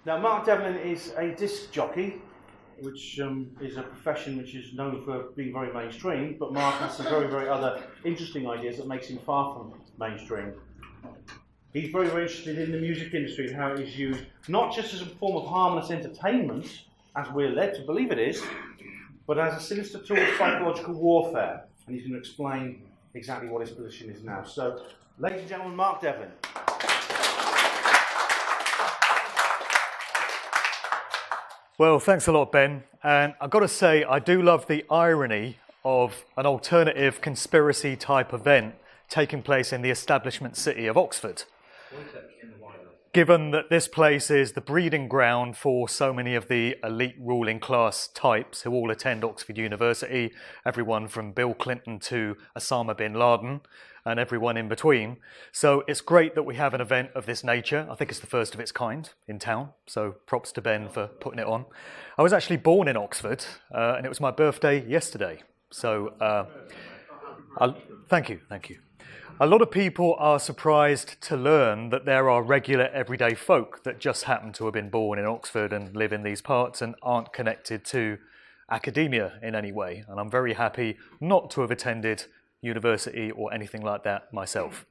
Now, Mark Devlin is a disc jockey, which is a profession which is known for being very mainstream, but Mark has some very, very other interesting ideas that makes him far from mainstream. He's very, very interested in the music industry and how it is used, not just as a form of harmless entertainment, as we're led to believe it is, but as a sinister tool of psychological warfare. And he's going to explain exactly what his position is now. So, ladies and gentlemen, Mark Devlin. Well, thanks a lot, Ben. And I've got to say, I do love the irony of an alternative conspiracy type event taking place in the establishment city of Oxford. Given that this place is the breeding ground for so many of the elite ruling class types who all attend Oxford University, everyone from Bill Clinton to Osama bin Laden, and everyone in between. So it's great that we have an event of this nature. I think it's the first of its kind in town, so props to Ben for putting it on. I was actually born in Oxford, and it was my birthday yesterday. So thank you. A lot of people are surprised to learn that there are regular everyday folk that just happen to have been born in Oxford and live in these parts and aren't connected to academia in any way. And I'm very happy not to have attended university or anything like that myself.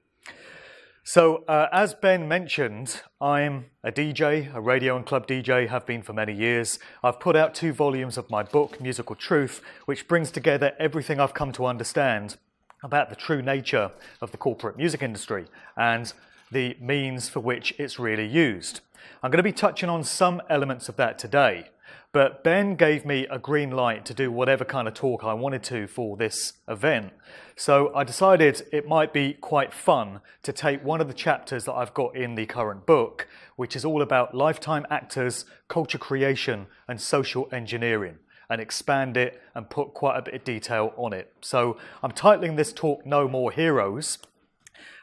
So as Ben mentioned, I'm a DJ, a radio and club DJ, have been for many years. I've put out 2 volumes of my book, Musical Truth, which brings together everything I've come to understand about the true nature of the corporate music industry and the means for which it's really used. I'm going to be touching on some elements of that today, but Ben gave me a green light to do whatever kind of talk I wanted to for this event. So I decided it might be quite fun to take one of the chapters that I've got in the current book, which is all about lifetime actors, culture creation, and social engineering, and expand it and put quite a bit of detail on it. So I'm titling this talk No More Heroes.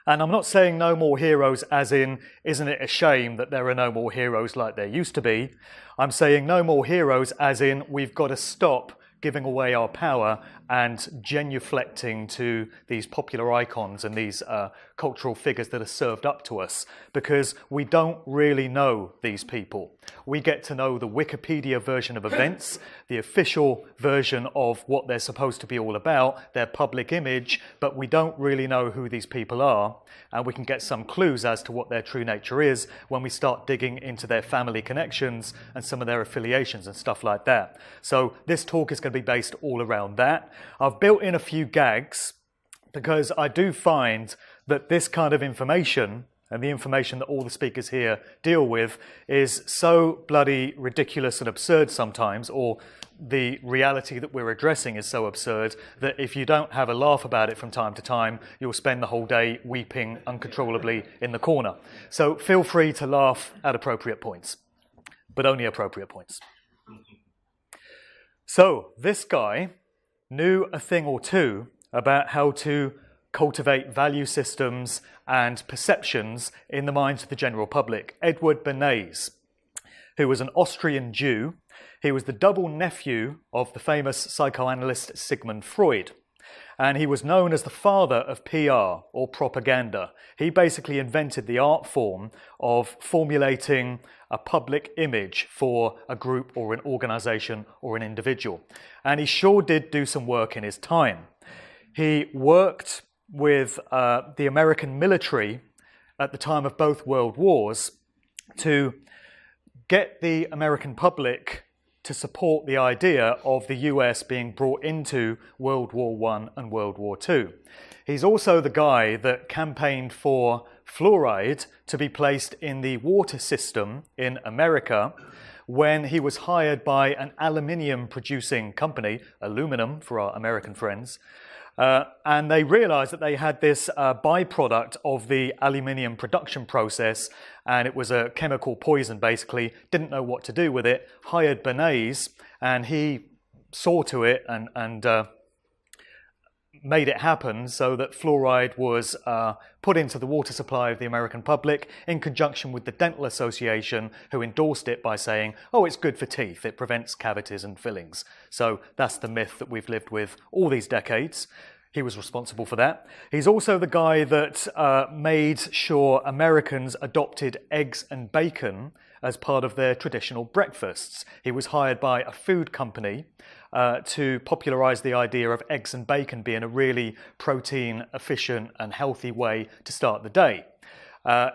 And I'm not saying no more heroes as in, isn't it a shame that there are no more heroes like there used to be? I'm saying no more heroes as in, we've got to stop giving away our power and genuflecting to these popular icons and these cultural figures that are served up to us, because we don't really know these people. We get to know the Wikipedia version of events, the official version of what they're supposed to be all about, their public image, but we don't really know who these people are, and we can get some clues as to what their true nature is when we start digging into their family connections and some of their affiliations and stuff like that. So this talk is going to be based all around that. I've built in a few gags because I do find that this kind of information, and the information that all the speakers here deal with, is so bloody ridiculous and absurd sometimes, or the reality that we're addressing is so absurd that if you don't have a laugh about it from time to time, you'll spend the whole day weeping uncontrollably in the corner. So feel free to laugh at appropriate points, but only appropriate points. So this guy knew a thing or two about how to cultivate value systems and perceptions in the minds of the general public. Edward Bernays, who was an Austrian Jew. He was the double nephew of the famous psychoanalyst Sigmund Freud. And he was known as the father of PR, or propaganda. He basically invented the art form of formulating a public image for a group or an organization or an individual. And he sure did do some work in his time. He worked with the American military at the time of both World Wars to get the American public to support the idea of the US being brought into World War I and World War II. He's also the guy that campaigned for fluoride to be placed in the water system in America when he was hired by an aluminium producing company, aluminum for our American friends, and they realized that they had this byproduct of the aluminium production process, and it was a chemical poison basically, didn't know what to do with it, hired Bernays, and he saw to it and made it happen so that fluoride was put into the water supply of the American public in conjunction with the Dental Association, who endorsed it by saying, oh, it's good for teeth, it prevents cavities and fillings. So that's the myth that we've lived with all these decades. He was responsible for that. He's also the guy that made sure Americans adopted eggs and bacon as part of their traditional breakfasts. He was hired by a food company to popularise the idea of eggs and bacon being a really protein efficient and healthy way to start the day.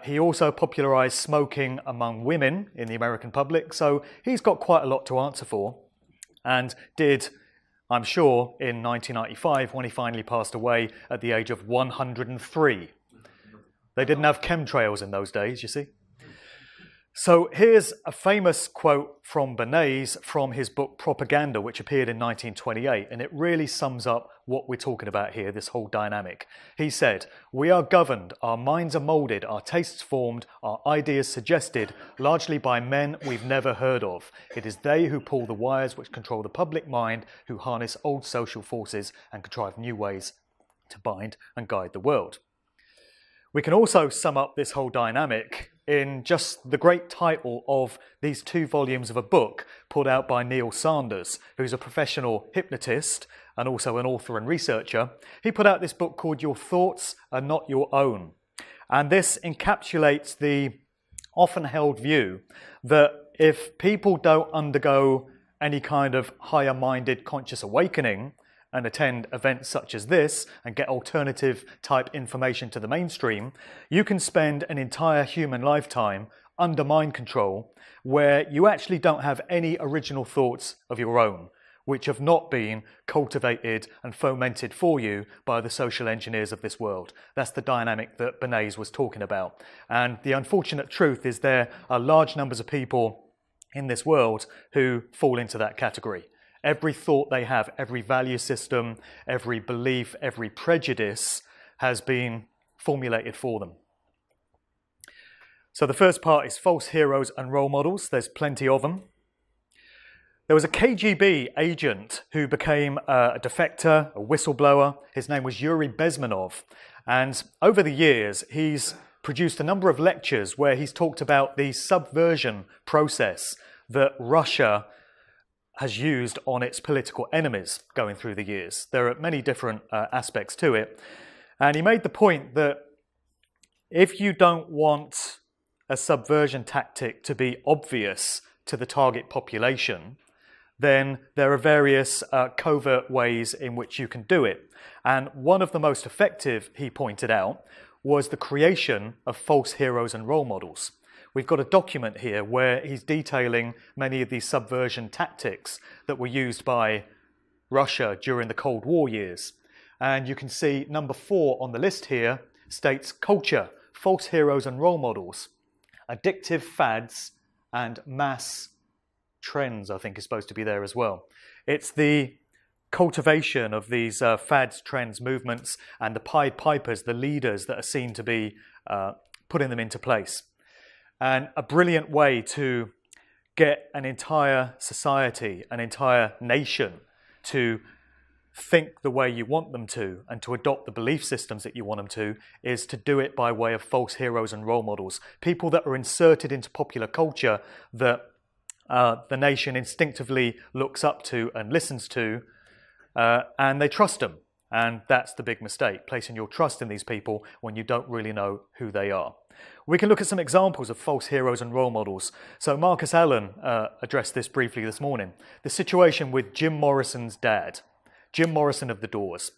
He also popularised smoking among women in the American public, so he's got quite a lot to answer for, and did, I'm sure, in 1995 when he finally passed away at the age of 103. They didn't have chemtrails in those days, you see. So here's a famous quote from Bernays from his book Propaganda, which appeared in 1928, and it really sums up what we're talking about here, this whole dynamic. He said, "We are governed, our minds are moulded, our tastes formed, our ideas suggested, largely by men we've never heard of. It is they who pull the wires which control the public mind, who harness old social forces and contrive new ways to bind and guide the world." We can also sum up this whole dynamic in just the great title of these 2 volumes of a book put out by Neil Sanders, who's a professional hypnotist and also an author and researcher. He put out this book called Your Thoughts Are Not Your Own. And this encapsulates the often held view that if people don't undergo any kind of higher-minded conscious awakening and attend events such as this and get alternative type information to the mainstream, you can spend an entire human lifetime under mind control where you actually don't have any original thoughts of your own, which have not been cultivated and fomented for you by the social engineers of this world. That's the dynamic that Bernays was talking about. And the unfortunate truth is there are large numbers of people in this world who fall into that category. Every thought they have, every value system, every belief, every prejudice has been formulated for them. So the first part is false heroes and role models. There's plenty of them. There was a KGB agent who became a defector, a whistleblower. His name was Yuri Bezmenov. And over the years, he's produced a number of lectures where he's talked about the subversion process that Russia has used on its political enemies going through the years. There are many different aspects to it. And he made the point that if you don't want a subversion tactic to be obvious to the target population, then there are various covert ways in which you can do it. And one of the most effective, he pointed out, was the creation of false heroes and role models. We've got a document here where he's detailing many of these subversion tactics that were used by Russia during the Cold War years. And you can see number 4 on the list here states culture, false heroes and role models, addictive fads, and mass trends, I think is supposed to be there as well. It's the cultivation of these fads, trends, movements, and the Pied Pipers, the leaders that are seen to be putting them into place. And a brilliant way to get an entire society, an entire nation to think the way you want them to and to adopt the belief systems that you want them to is to do it by way of false heroes and role models. People that are inserted into popular culture that the nation instinctively looks up to and listens to, and they trust them. And that's the big mistake, placing your trust in these people when you don't really know who they are. We can look at some examples of false heroes and role models. So Marcus Allen addressed this briefly this morning. The situation with Jim Morrison's dad, Jim Morrison of the Doors.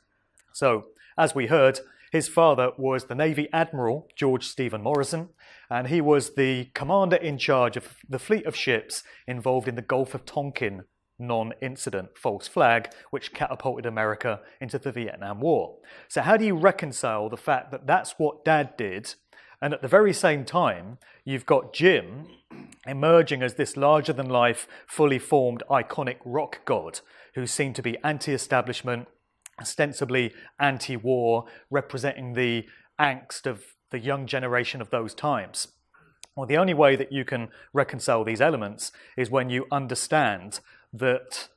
So, as we heard, his father was the Navy Admiral George Stephen Morrison, and he was the commander in charge of the fleet of ships involved in the Gulf of Tonkin non-incident false flag, which catapulted America into the Vietnam War. So how do you reconcile the fact that that's what Dad did, and at the very same time, you've got Jim emerging as this larger-than-life, fully formed, iconic rock god who seemed to be anti-establishment, ostensibly anti-war, representing the angst of the young generation of those times? Well, the only way that you can reconcile these elements is when you understand that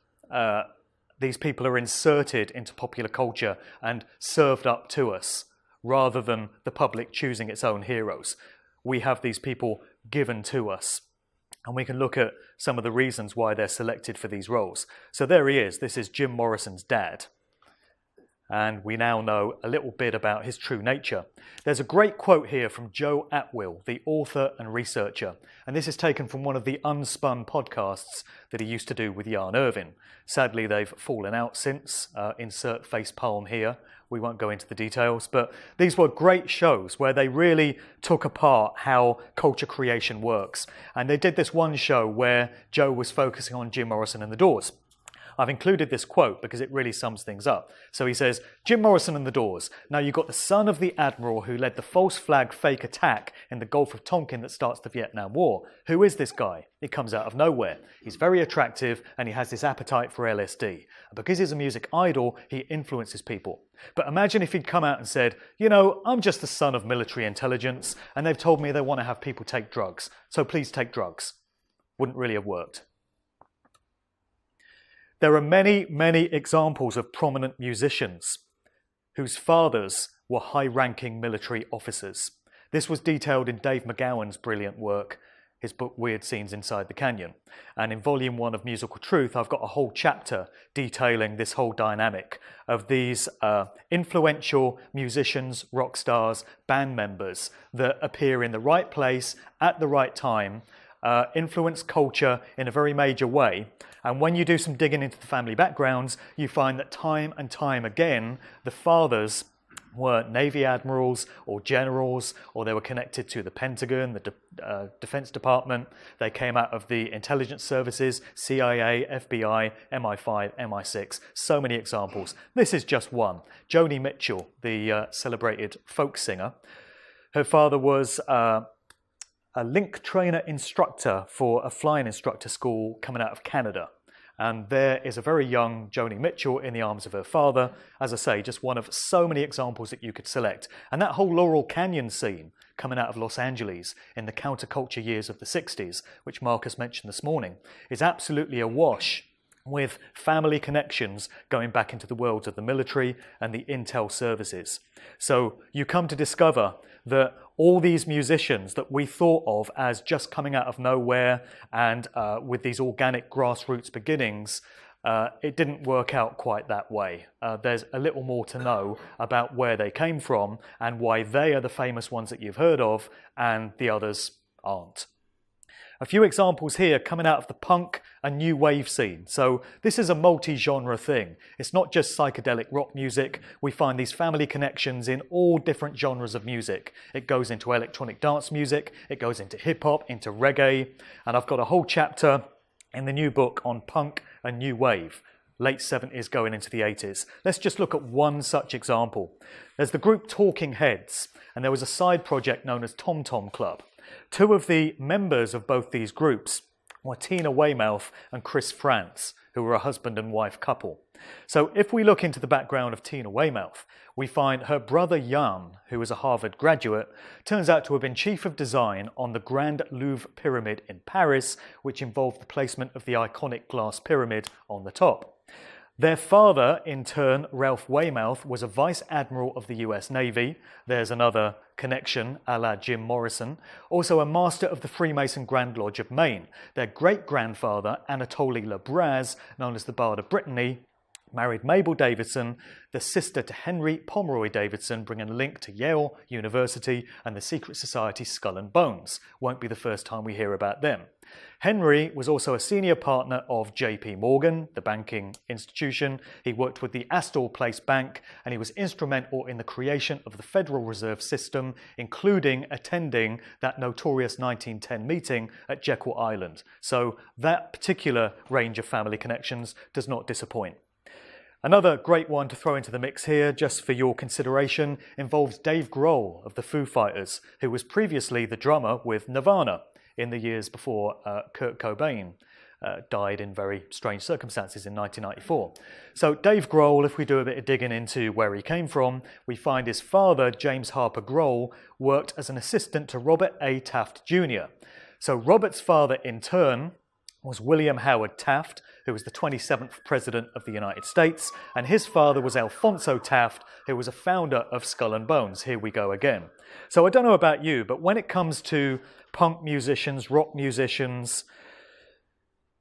these people are inserted into popular culture and served up to us, rather than the public choosing its own heroes. We have these people given to us, and we can look at some of the reasons why they're selected for these roles. So there he is. This is Jim Morrison's dad. and we now know a little bit about his true nature. There's a great quote here from Joe Atwill, the author and researcher, and this is taken from one of the Unspun podcasts that he used to do with Jan Irvin. Sadly, they've fallen out since. Insert face palm here. We won't go into the details, but these were great shows where they really took apart how culture creation works. And they did this one show where Joe was focusing on Jim Morrison and the Doors. I've included this quote because it really sums things up. So he says, Jim Morrison and the Doors. Now you've got the son of the admiral who led the false flag fake attack in the Gulf of Tonkin that starts the Vietnam War. Who is this guy? He comes out of nowhere. He's very attractive and he has this appetite for LSD. And because he's a music idol, he influences people. But imagine if he'd come out and said, you know, I'm just the son of military intelligence and they've told me they want to have people take drugs. So please take drugs. Wouldn't really have worked. There are many, many examples of prominent musicians whose fathers were high-ranking military officers. This was detailed in Dave McGowan's brilliant work, his book Weird Scenes Inside the Canyon. And in Volume 1 of Musical Truth, I've got a whole chapter detailing this whole dynamic of these influential musicians, rock stars, band members that appear in the right place at the right time, influence culture in a very major way. And when you do some digging into the family backgrounds, you find that time and time again, the fathers were Navy admirals or generals, or they were connected to the Pentagon, the Defense Department. They came out of the intelligence services, CIA, FBI, MI5, MI6, so many examples. This is just one. Joni Mitchell, the celebrated folk singer, her father was a link trainer instructor for a flying instructor school coming out of Canada. And there is a very young Joni Mitchell in the arms of her father. As I say, just one of so many examples that you could select. And that whole Laurel Canyon scene coming out of Los Angeles in the counterculture years of the 60s, which Marcus mentioned this morning, is absolutely awash with family connections going back into the worlds of the military and the intel services. So you come to discover that all these musicians that we thought of as just coming out of nowhere and with these organic grassroots beginnings, it didn't work out quite that way. There's a little more to know about where they came from and why they are the famous ones that you've heard of and the others aren't. A few examples here coming out of the punk and new wave scene. So this is a multi-genre thing. It's not just psychedelic rock music. We find these family connections in all different genres of music. It goes into electronic dance music, it goes into hip-hop, into reggae, and I've got a whole chapter in the new book on punk and new wave, late 70s going into the 80s. Let's just look at one such example. There's the group Talking Heads, and there was a side project known as Tom Tom Club. Two of the members of both these groups were Tina Weymouth and Chris Frantz, who were a husband and wife couple. So if we look into the background of Tina Weymouth, we find her brother Jan, who was a Harvard graduate, turns out to have been chief of design on the Grand Louvre Pyramid in Paris, which involved the placement of the iconic glass pyramid on the top. Their father, in turn, Ralph Weymouth, was a Vice Admiral of the US Navy. There's another connection, a la Jim Morrison. Also a Master of the Freemason Grand Lodge of Maine. Their great-grandfather, Anatoly Lebras, known as the Bard of Brittany, married Mabel Davidson, the sister to Henry Pomeroy Davidson, bringing a link to Yale University and the secret society Skull and Bones. Won't be the first time we hear about them. Henry was also a senior partner of JP Morgan, the banking institution. He worked with the Astor Place Bank and he was instrumental in the creation of the Federal Reserve System, including attending that notorious 1910 meeting at Jekyll Island. So that particular range of family connections does not disappoint. Another great one to throw into the mix here, just for your consideration, involves Dave Grohl of the Foo Fighters, who was previously the drummer with Nirvana in the years before Kurt Cobain died in very strange circumstances in 1994. So Dave Grohl, if we do a bit of digging into where he came from, we find his father, James Harper Grohl, worked as an assistant to Robert A. Taft Jr. So Robert's father, in turn, was William Howard Taft, who was the 27th President of the United States, and his father was Alphonso Taft, who was a founder of Skull and Bones. Here we go again. So I don't know about you, but when it comes to punk musicians, rock musicians,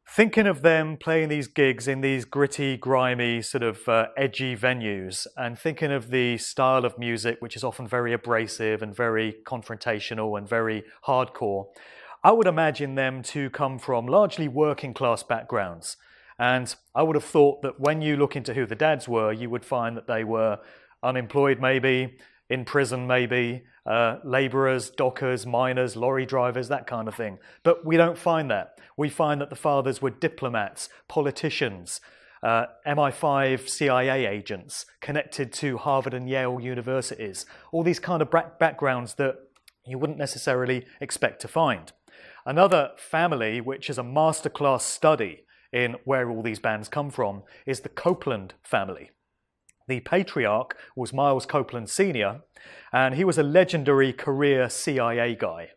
thinking of them playing these gigs in these gritty, grimy, sort of edgy venues, and thinking of the style of music, which is often very abrasive and very confrontational and very hardcore, I would imagine them to come from largely working class backgrounds. And I would have thought that when you look into who the dads were, you would find that they were unemployed maybe, in prison maybe, labourers, dockers, miners, lorry drivers, that kind of thing. But we don't find that. We find that the fathers were diplomats, politicians, MI5 CIA agents connected to Harvard and Yale universities, all these kind of backgrounds that you wouldn't necessarily expect to find. Another family, which is a masterclass study in where all these bands come from, is the Copeland family. The patriarch was Miles Copeland Sr., and he was a legendary career CIA guy.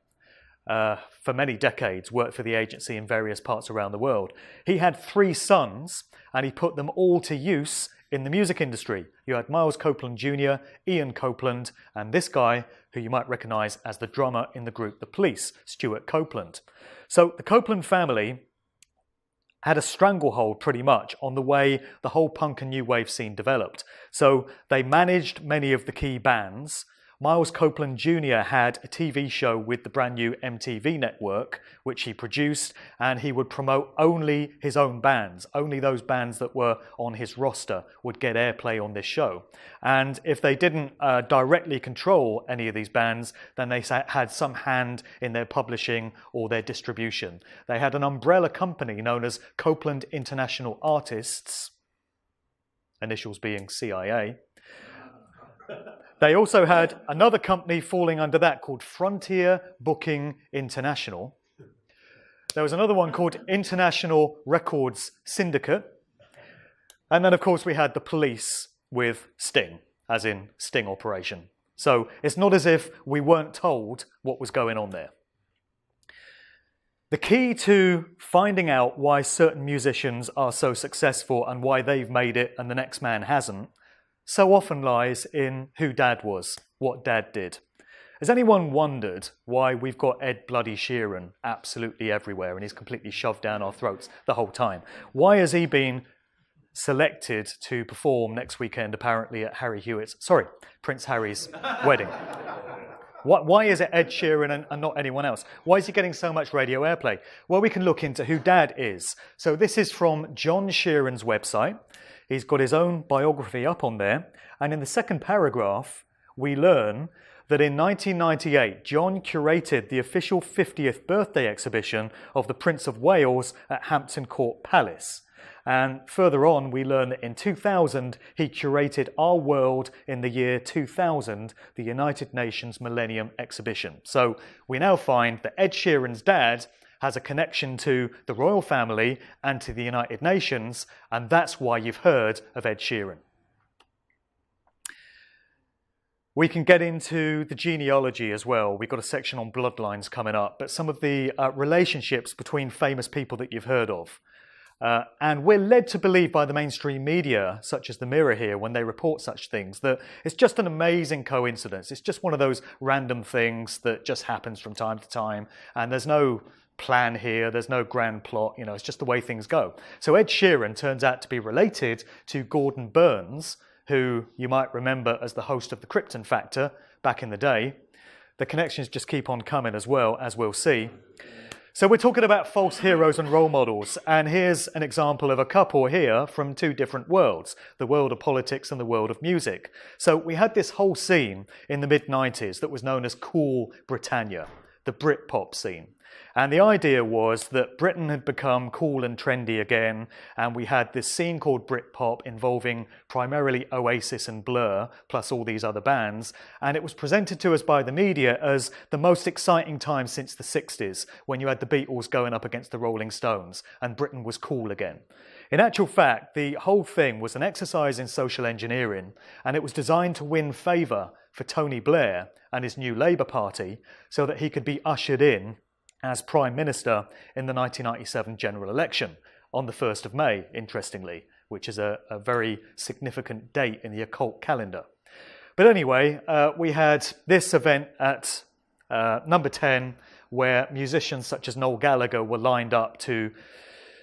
For many decades, worked for the agency in various parts around the world. He had 3 sons, and he put them all to use in the music industry. You had Miles Copeland Jr., Ian Copeland, and this guy, who you might recognise as the drummer in the group The Police, Stuart Copeland. So the Copeland family had a stranglehold pretty much on the way the whole punk and new wave scene developed. So they managed many of the key bands. Miles Copeland Jr. had a TV show with the brand new MTV network, which he produced, and he would promote only his own bands. Only those bands that were on his roster would get airplay on this show. And if they didn't directly control any of these bands, then they had some hand in their publishing or their distribution. They had an umbrella company known as Copeland International Artists, initials being CIA. They also had another company falling under that called Frontier Booking International. There was another one called International Records Syndicate. And then, of course, we had the Police with Sting, as in Sting Operation. So it's not as if we weren't told what was going on there. The key to finding out why certain musicians are so successful and why they've made it and the next man hasn't so often lies in who Dad was, what Dad did. Has anyone wondered why we've got Ed Bloody Sheeran absolutely everywhere and he's completely shoved down our throats the whole time? Why has he been selected to perform next weekend apparently at Prince Harry's wedding? Why is it Ed Sheeran and not anyone else? Why is he getting so much radio airplay? Well, we can look into who Dad is. So this is from John Sheeran's website. He's got his own biography up on there. And in the second paragraph, we learn that in 1998, John curated the official 50th birthday exhibition of the Prince of Wales at Hampton Court Palace. And further on, we learn that in 2000, he curated Our World in the year 2000, the United Nations Millennium Exhibition. So we now find that Ed Sheeran's dad has a connection to the royal family and to the United Nations, and that's why you've heard of Ed Sheeran. We can get into the genealogy as well. We've got a section on bloodlines coming up, but some of the relationships between famous people that you've heard of. And we're led to believe by the mainstream media, such as the Mirror here, when they report such things, that it's just an amazing coincidence. It's just one of those random things that just happens from time to time, and there's no plan here, there's no grand plot, it's just the way things go. So Ed Sheeran turns out to be related to Gordon Burns, who you might remember as the host of the Krypton Factor back in the day. The connections just keep on coming as well, as we'll see. So we're talking about false heroes and role models, and here's an example of a couple here from 2 different worlds, the world of politics and the world of music. So we had this whole scene in the mid-90s that was known as Cool Britannia, the Britpop scene. And the idea was that Britain had become cool and trendy again, and we had this scene called Britpop involving primarily Oasis and Blur, plus all these other bands, and it was presented to us by the media as the most exciting time since the 60s, when you had the Beatles going up against the Rolling Stones, and Britain was cool again. In actual fact, the whole thing was an exercise in social engineering, and it was designed to win favour for Tony Blair and his new Labour Party, so that he could be ushered in as Prime Minister in the 1997 general election on the 1st of May, interestingly, which is a very significant date in the occult calendar. But anyway, we had this event at number 10, where musicians such as Noel Gallagher were lined up to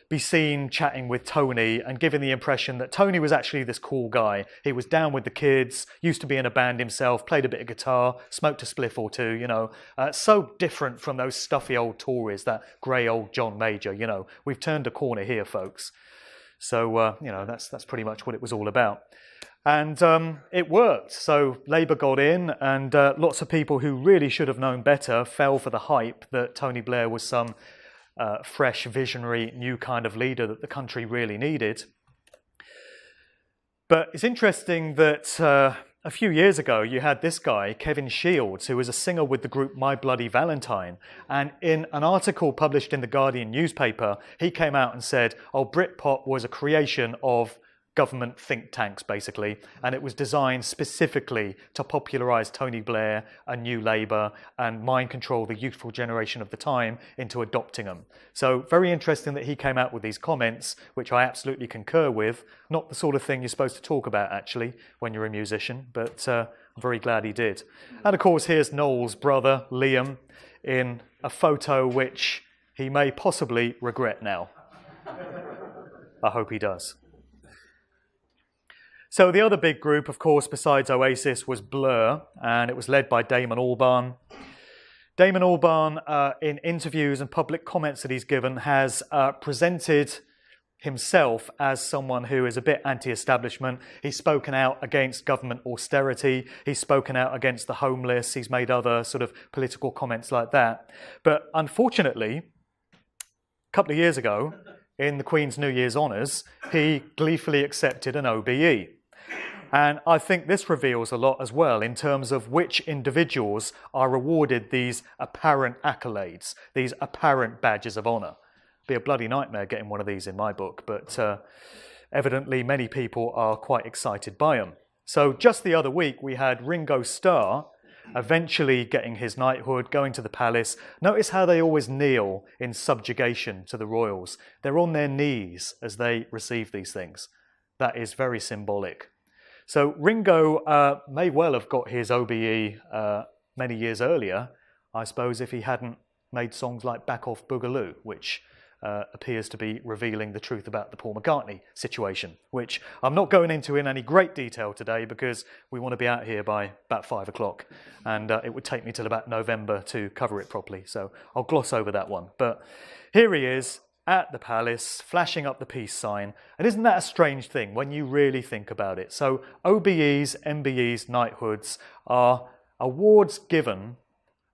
be seen chatting with Tony and giving the impression that Tony was actually this cool guy. He was down with the kids, used to be in a band himself, played a bit of guitar, smoked a spliff or two, you know. So different from those stuffy old Tories, that grey old John Major, you know. We've turned a corner here, folks. So, you know, that's pretty much what it was all about. And it worked. So Labour got in, and lots of people who really should have known better fell for the hype that Tony Blair was some fresh, visionary, new kind of leader that the country really needed. But it's interesting that a few years ago you had this guy, Kevin Shields, who was a singer with the group My Bloody Valentine. And in an article published in the Guardian newspaper, he came out and said, oh, Britpop was a creation of government think tanks, basically, and it was designed specifically to popularise Tony Blair and New Labour and mind control the youthful generation of the time into adopting them. So very interesting that he came out with these comments, which I absolutely concur with. Not the sort of thing you're supposed to talk about, actually, when you're a musician, but I'm very glad he did. And of course, here's Noel's brother, Liam, in a photo which he may possibly regret now. I hope he does. So the other big group, of course, besides Oasis, was Blur, and it was led by Damon Albarn. Damon Albarn, in interviews and public comments that he's given, has presented himself as someone who is a bit anti-establishment. He's spoken out against government austerity. He's spoken out against the homeless. He's made other sort of political comments like that. But unfortunately, a couple of years ago, in the Queen's New Year's honours, he gleefully accepted an OBE. And I think this reveals a lot as well in terms of which individuals are awarded these apparent accolades, these apparent badges of honour. Be a bloody nightmare getting one of these in my book, but evidently many people are quite excited by them. So just the other week we had Ringo Starr eventually getting his knighthood, going to the palace. Notice how they always kneel in subjugation to the royals. They're on their knees as they receive these things. That is very symbolic. So Ringo may well have got his OBE many years earlier, I suppose, if he hadn't made songs like Back Off Boogaloo, which appears to be revealing the truth about the Paul McCartney situation, which I'm not going into in any great detail today because we want to be out here by about 5 o'clock, and it would take me till about November to cover it properly, so I'll gloss over that one. But here he is at the palace, flashing up the peace sign, and isn't that a strange thing when you really think about it? So OBEs, MBEs, knighthoods are awards given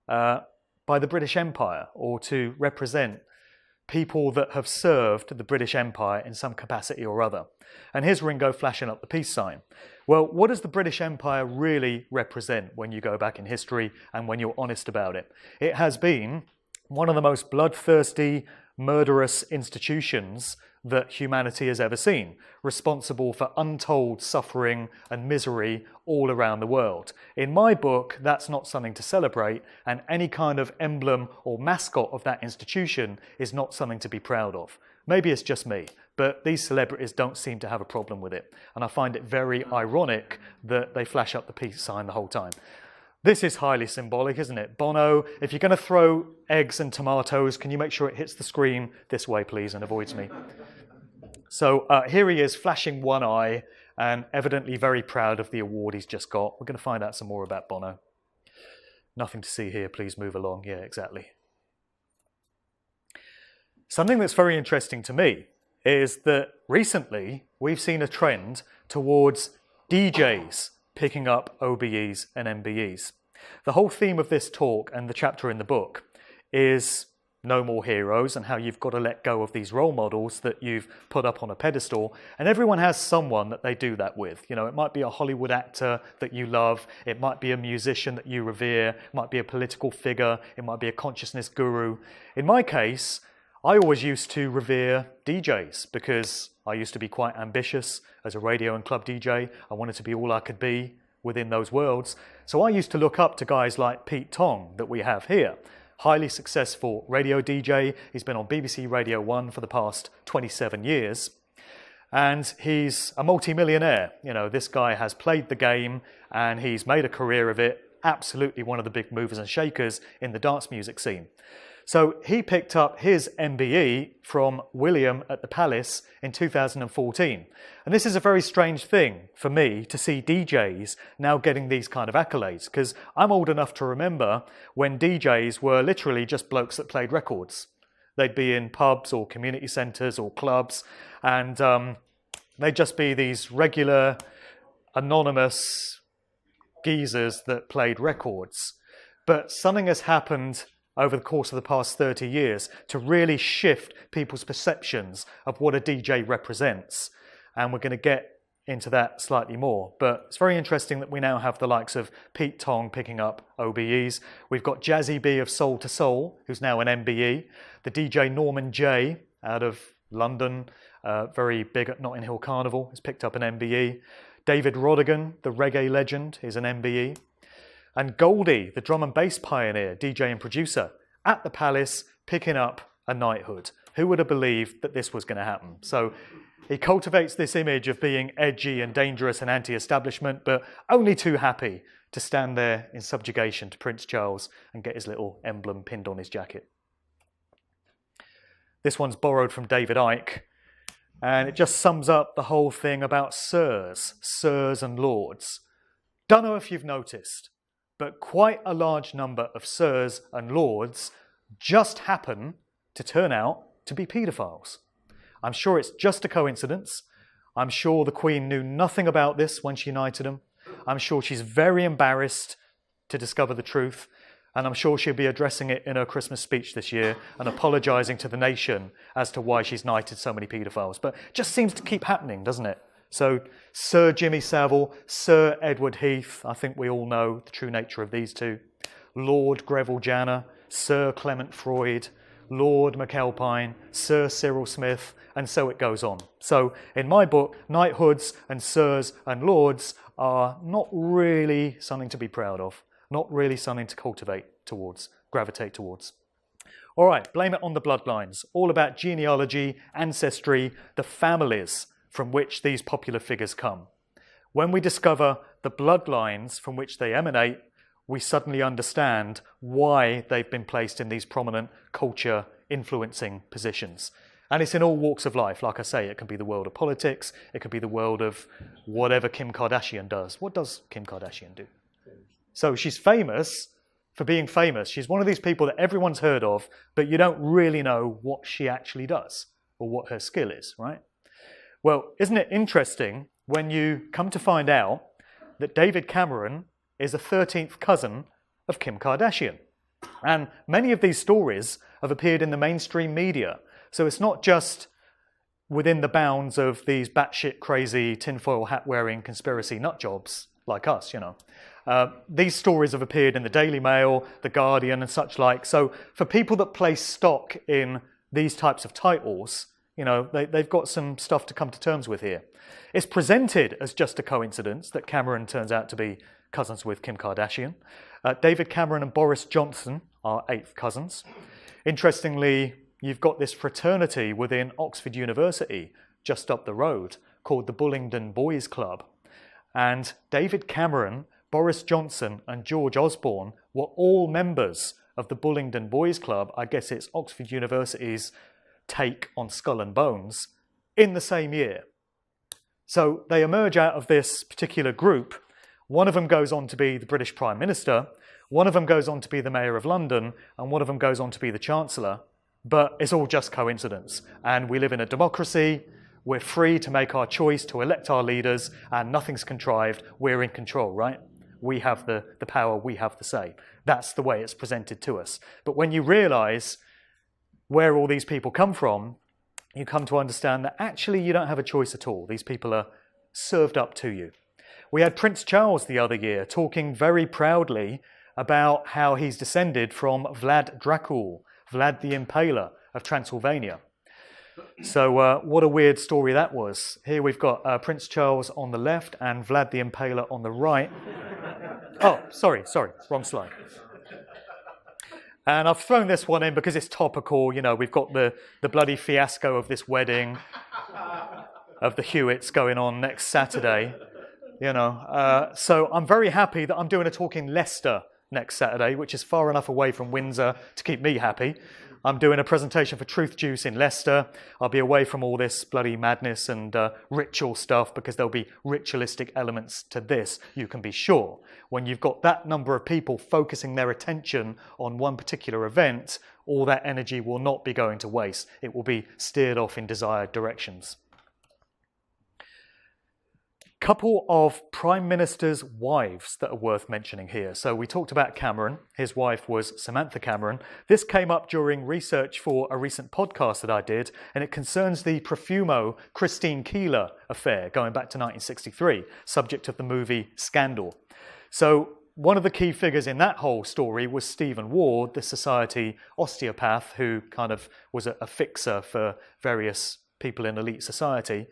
by the British Empire, or to represent people that have served the British Empire in some capacity or other. And here's Ringo flashing up the peace sign. Well, what does the British Empire really represent when you go back in history and when you're honest about it? It has been one of the most bloodthirsty, murderous institutions that humanity has ever seen, responsible for untold suffering and misery all around the world. In my book, that's not something to celebrate, and any kind of emblem or mascot of that institution is not something to be proud of. Maybe it's just me, but these celebrities don't seem to have a problem with it, and I find it very ironic that they flash up the peace sign the whole time. This is highly symbolic, isn't it? Bono, if you're going to throw eggs and tomatoes, can you make sure it hits the screen this way, please, and avoids me? So here he is, flashing one eye, and evidently very proud of the award he's just got. We're going to find out some more about Bono. Nothing to see here, please move along. Yeah, exactly. Something that's very interesting to me is that recently we've seen a trend towards DJs picking up OBEs and MBEs. The whole theme of this talk and the chapter in the book is no more heroes and how you've got to let go of these role models that you've put up on a pedestal. And everyone has someone that they do that with. You know, it might be a Hollywood actor that you love. It might be a musician that you revere. It might be a political figure. It might be a consciousness guru. In my case, I always used to revere DJs because I used to be quite ambitious as a radio and club DJ. I wanted to be all I could be within those worlds. So I used to look up to guys like Pete Tong that we have here. Highly successful radio DJ. He's been on BBC Radio 1 for the past 27 years. And he's a multi-millionaire. You know, this guy has played the game and he's made a career of it. Absolutely one of the big movers and shakers in the dance music scene. So he picked up his MBE from William at the Palace in 2014. And this is a very strange thing for me to see DJs now getting these kind of accolades, because I'm old enough to remember when DJs were literally just blokes that played records. They'd be in pubs or community centres or clubs, and they'd just be these regular, anonymous geezers that played records. But something has happened over the course of the past 30 years to really shift people's perceptions of what a DJ represents. And we're going to get into that slightly more. But it's very interesting that we now have the likes of Pete Tong picking up OBEs. We've got Jazzy B of Soul to Soul, who's now an MBE. The DJ Norman J out of London, very big at Notting Hill Carnival, has picked up an MBE. David Rodigan, the reggae legend, is an MBE. And Goldie, the drum and bass pioneer, DJ and producer, at the Palace, picking up a knighthood. Who would have believed that this was going to happen? So he cultivates this image of being edgy and dangerous and anti-establishment, but only too happy to stand there in subjugation to Prince Charles and get his little emblem pinned on his jacket. This one's borrowed from David Icke, and it just sums up the whole thing about sirs and lords. Don't know if you've noticed, but quite a large number of sirs and lords just happen to turn out to be paedophiles. I'm sure it's just a coincidence. I'm sure the Queen knew nothing about this when she knighted them. I'm sure she's very embarrassed to discover the truth, and I'm sure she'll be addressing it in her Christmas speech this year and apologising to the nation as to why she's knighted so many paedophiles. But it just seems to keep happening, doesn't it? So Sir Jimmy Savile, Sir Edward Heath, I think we all know the true nature of these two. Lord Greville Janner, Sir Clement Freud, Lord McAlpine, Sir Cyril Smith, and so it goes on. So in my book, knighthoods and sirs and lords are not really something to be proud of, not really something to cultivate towards, gravitate towards. All right, blame it on the bloodlines, all about genealogy, ancestry, the families from which these popular figures come. When we discover the bloodlines from which they emanate, we suddenly understand why they've been placed in these prominent culture-influencing positions. And it's in all walks of life. Like I say, it can be the world of politics, it could be the world of whatever Kim Kardashian does. What does Kim Kardashian do? So she's famous for being famous. She's one of these people that everyone's heard of, but you don't really know what she actually does or what her skill is, right? Well, isn't it interesting when you come to find out that David Cameron is a 13th cousin of Kim Kardashian? And many of these stories have appeared in the mainstream media. So it's not just within the bounds of these batshit crazy tinfoil hat wearing conspiracy nutjobs like us, you know. These stories have appeared in the Daily Mail, the Guardian and such like. So for people that place stock in these types of titles, you know, they've got some stuff to come to terms with here. It's presented as just a coincidence that Cameron turns out to be cousins with Kim Kardashian. David Cameron and Boris Johnson are 8th cousins. Interestingly, you've got this fraternity within Oxford University just up the road called the Bullingdon Boys Club. And David Cameron, Boris Johnson and George Osborne were all members of the Bullingdon Boys Club. I guess it's Oxford University's take on Skull and Bones, in the same year. So they emerge out of this particular group. One of them goes on to be the British Prime Minister, one of them goes on to be the Mayor of London, and one of them goes on to be the Chancellor. But it's all just coincidence. And we live in a democracy. We're free to make our choice, to elect our leaders, and nothing's contrived. We're in control, right? We have the power, we have the say. That's the way it's presented to us. But when you realise where all these people come from, you come to understand that actually you don't have a choice at all. These people are served up to you. We had Prince Charles the other year talking very proudly about how he's descended from Vlad Dracul, Vlad the Impaler of Transylvania. So what a weird story that was. Here we've got Prince Charles on the left and Vlad the Impaler on the right. Oh, sorry, wrong slide. And I've thrown this one in because it's topical. You know, we've got the bloody fiasco of this wedding of the Hewitts going on next Saturday. You know, so I'm very happy that I'm doing a talk in Leicester next Saturday, which is far enough away from Windsor to keep me happy. I'm doing a presentation for Truth Juice in Leicester. I'll be away from all this bloody madness and ritual stuff because there'll be ritualistic elements to this, you can be sure. When you've got that number of people focusing their attention on one particular event, all that energy will not be going to waste. It will be steered off in desired directions. Couple of prime ministers' wives that are worth mentioning here. So we talked about Cameron. His wife was Samantha Cameron. This came up during research for a recent podcast that I did, and it concerns the Profumo Christine Keeler affair going back to 1963, subject of the movie Scandal. So one of the key figures in that whole story was Stephen Ward, the society osteopath who kind of was a fixer for various people in elite society.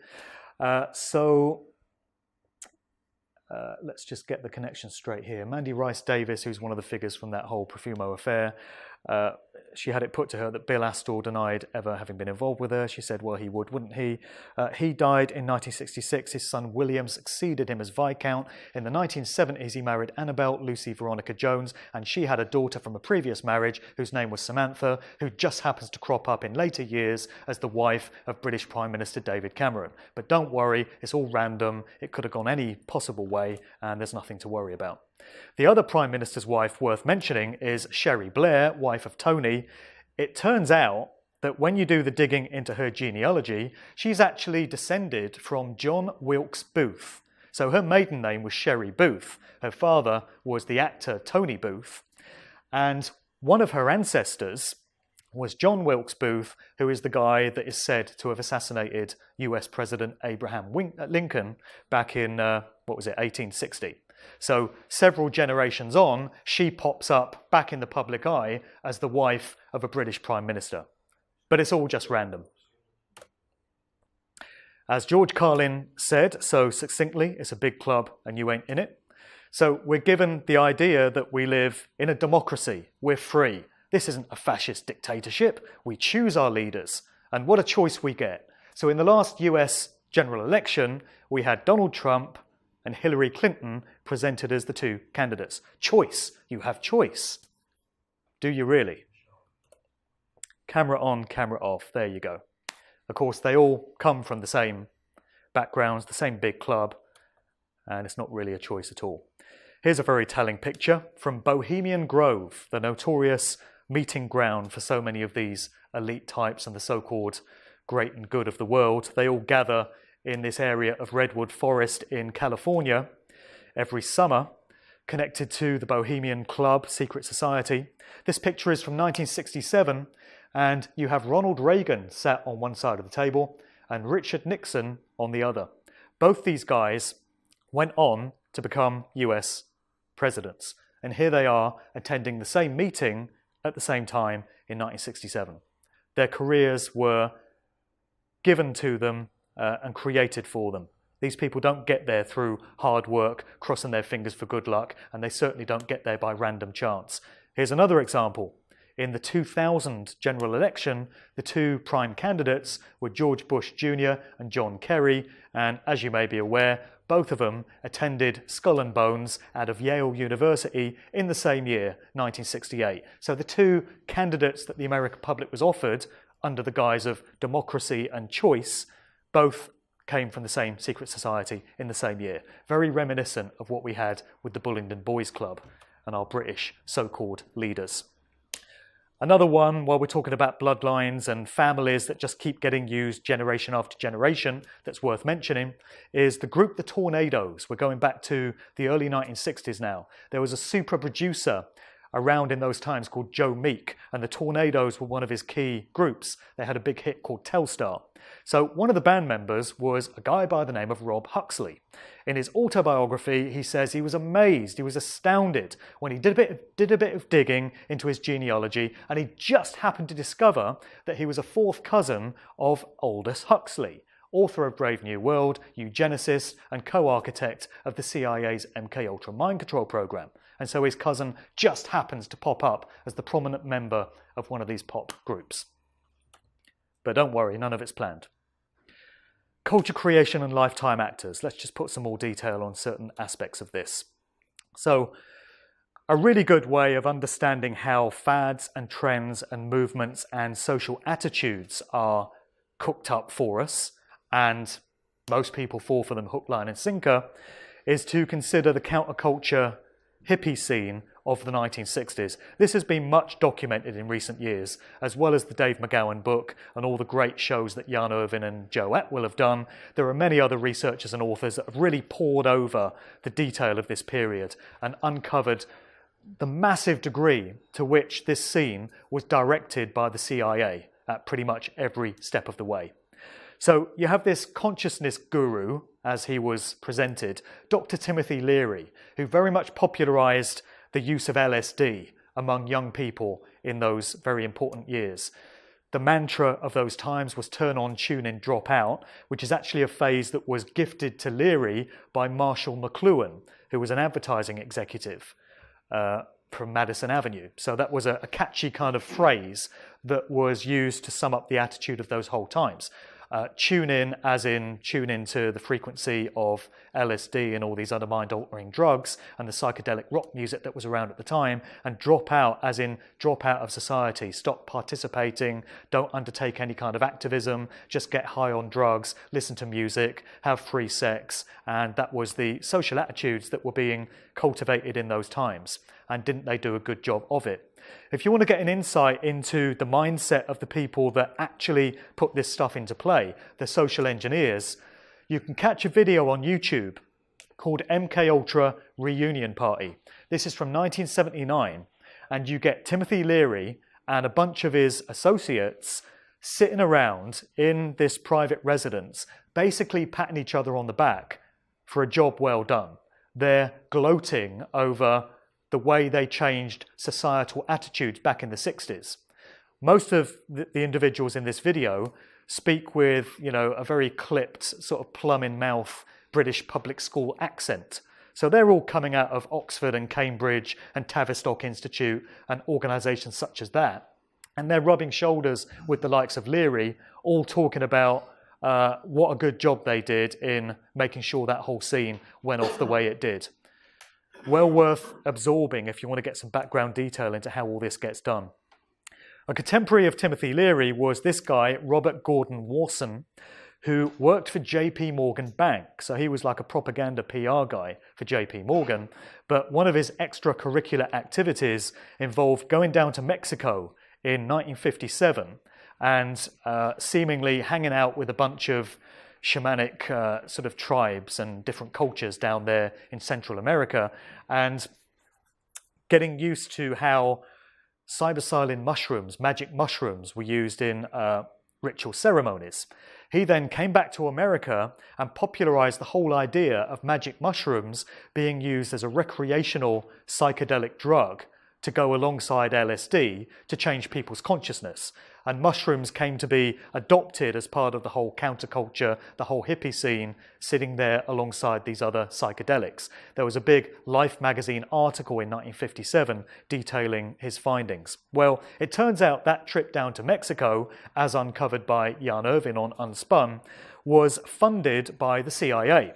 Let's just get the connection straight here. Mandy Rice Davis, who's one of the figures from that whole Profumo affair, she had it put to her that Bill Astor denied ever having been involved with her. She said, well, he would, wouldn't he? He died in 1966. His son William succeeded him as Viscount. In the 1970s, he married Annabelle Lucy Veronica Jones, and she had a daughter from a previous marriage whose name was Samantha, who just happens to crop up in later years as the wife of British Prime Minister David Cameron. But don't worry, it's all random. It could have gone any possible way, and there's nothing to worry about. The other Prime Minister's wife worth mentioning is Sherry Blair, wife of Tony. It turns out that when you do the digging into her genealogy, she's actually descended from John Wilkes Booth. So her maiden name was Sherry Booth. Her father was the actor Tony Booth. And one of her ancestors was John Wilkes Booth, who is the guy that is said to have assassinated US President Abraham Lincoln back in, 1860. So several generations on, she pops up back in the public eye as the wife of a British Prime Minister. But it's all just random. As George Carlin said so succinctly, it's a big club and you ain't in it. So we're given the idea that we live in a democracy. We're free. This isn't a fascist dictatorship. We choose our leaders. And what a choice we get. So in the last US general election, we had Donald Trump and Hillary Clinton presented as the two candidates. Choice. You have choice. Do you really? Camera on, camera off. There you go. Of course, they all come from the same backgrounds, the same big club, and it's not really a choice at all. Here's a very telling picture from Bohemian Grove, the notorious meeting ground for so many of these elite types and the so-called great and good of the world. They all gather in this area of redwood forest in California every summer, connected to the Bohemian Club secret society. This picture is from 1967, and you have Ronald Reagan sat on one side of the table and Richard Nixon on the other. Both these guys went on to become US presidents, and here they are attending the same meeting at the same time in 1967. Their careers were given to them and created for them. These people don't get there through hard work, crossing their fingers for good luck, and they certainly don't get there by random chance. Here's another example. In the 2000 general election, the two prime candidates were George Bush Jr. and John Kerry, and as you may be aware, both of them attended Skull and Bones out of Yale University in the same year, 1968. So the two candidates that the American public was offered under the guise of democracy and choice both came from the same secret society in the same year. Very reminiscent of what we had with the Bullingdon Boys Club and our British so-called leaders. Another one, while we're talking about bloodlines and families that just keep getting used generation after generation, that's worth mentioning, is the group The Tornadoes. We're going back to the early 1960s now. There was a super producer around in those times called Joe Meek, and the Tornadoes were one of his key groups. They had a big hit called Telstar. So one of the band members was a guy by the name of Rob Huxley. In his autobiography, he says he was amazed, he was astounded when he did a bit of digging into his genealogy, and he just happened to discover that he was a fourth cousin of Aldous Huxley, author of Brave New World, eugenicist, and co-architect of the CIA's MK-Ultra mind control program. And so his cousin just happens to pop up as the prominent member of one of these pop groups. But don't worry, none of it's planned. Culture creation and lifetime actors. Let's just put some more detail on certain aspects of this. So a really good way of understanding how fads and trends and movements and social attitudes are cooked up for us, and most people fall for them hook, line and sinker, is to consider the counterculture hippie scene of the 1960s. This has been much documented in recent years, as well as the Dave McGowan book and all the great shows that Jan Irvin and Joe Atwill have done. There are many other researchers and authors that have really pored over the detail of this period and uncovered the massive degree to which this scene was directed by the CIA at pretty much every step of the way. So you have this consciousness guru, as he was presented, Dr. Timothy Leary, who very much popularized the use of LSD among young people in those very important years. The mantra of those times was turn on, tune in, drop out, which is actually a phrase that was gifted to Leary by Marshall McLuhan, who was an advertising executive from Madison Avenue. So that was a catchy kind of phrase that was used to sum up the attitude of those whole times. Tune in, as in tune into the frequency of LSD and all these other mind-altering drugs and the psychedelic rock music that was around at the time, and drop out, as in drop out of society, stop participating, don't undertake any kind of activism, just get high on drugs, listen to music, have free sex, and that was the social attitudes that were being cultivated in those times. And didn't they do a good job of it? If you want to get an insight into the mindset of the people that actually put this stuff into play, the social engineers, you can catch a video on YouTube called MK Ultra Reunion Party. This is from 1979, and you get Timothy Leary and a bunch of his associates sitting around in this private residence, basically patting each other on the back for a job well done. They're gloating over the way they changed societal attitudes back in the 60s. Most of the individuals in this video speak with, a very clipped, sort of plum-in-mouth British public school accent. So they're all coming out of Oxford and Cambridge and Tavistock Institute and organisations such as that. And they're rubbing shoulders with the likes of Leary, all talking about what a good job they did in making sure that whole scene went off the way it did. Well worth absorbing if you want to get some background detail into how all this gets done. A contemporary of Timothy Leary was this guy, Robert Gordon Warson, who worked for JP Morgan Bank. So he was like a propaganda PR guy for JP Morgan. But one of his extracurricular activities involved going down to Mexico in 1957 and seemingly hanging out with a bunch of shamanic sort of tribes and different cultures down there in Central America, and getting used to how psilocybin mushrooms, magic mushrooms, were used in ritual ceremonies. He then came back to America and popularized the whole idea of magic mushrooms being used as a recreational psychedelic drug to go alongside LSD to change people's consciousness. And mushrooms came to be adopted as part of the whole counterculture, the whole hippie scene, sitting there alongside these other psychedelics. There was a big Life magazine article in 1957 detailing his findings. Well, it turns out that trip down to Mexico, as uncovered by Jan Irvin on Unspun, was funded by the CIA.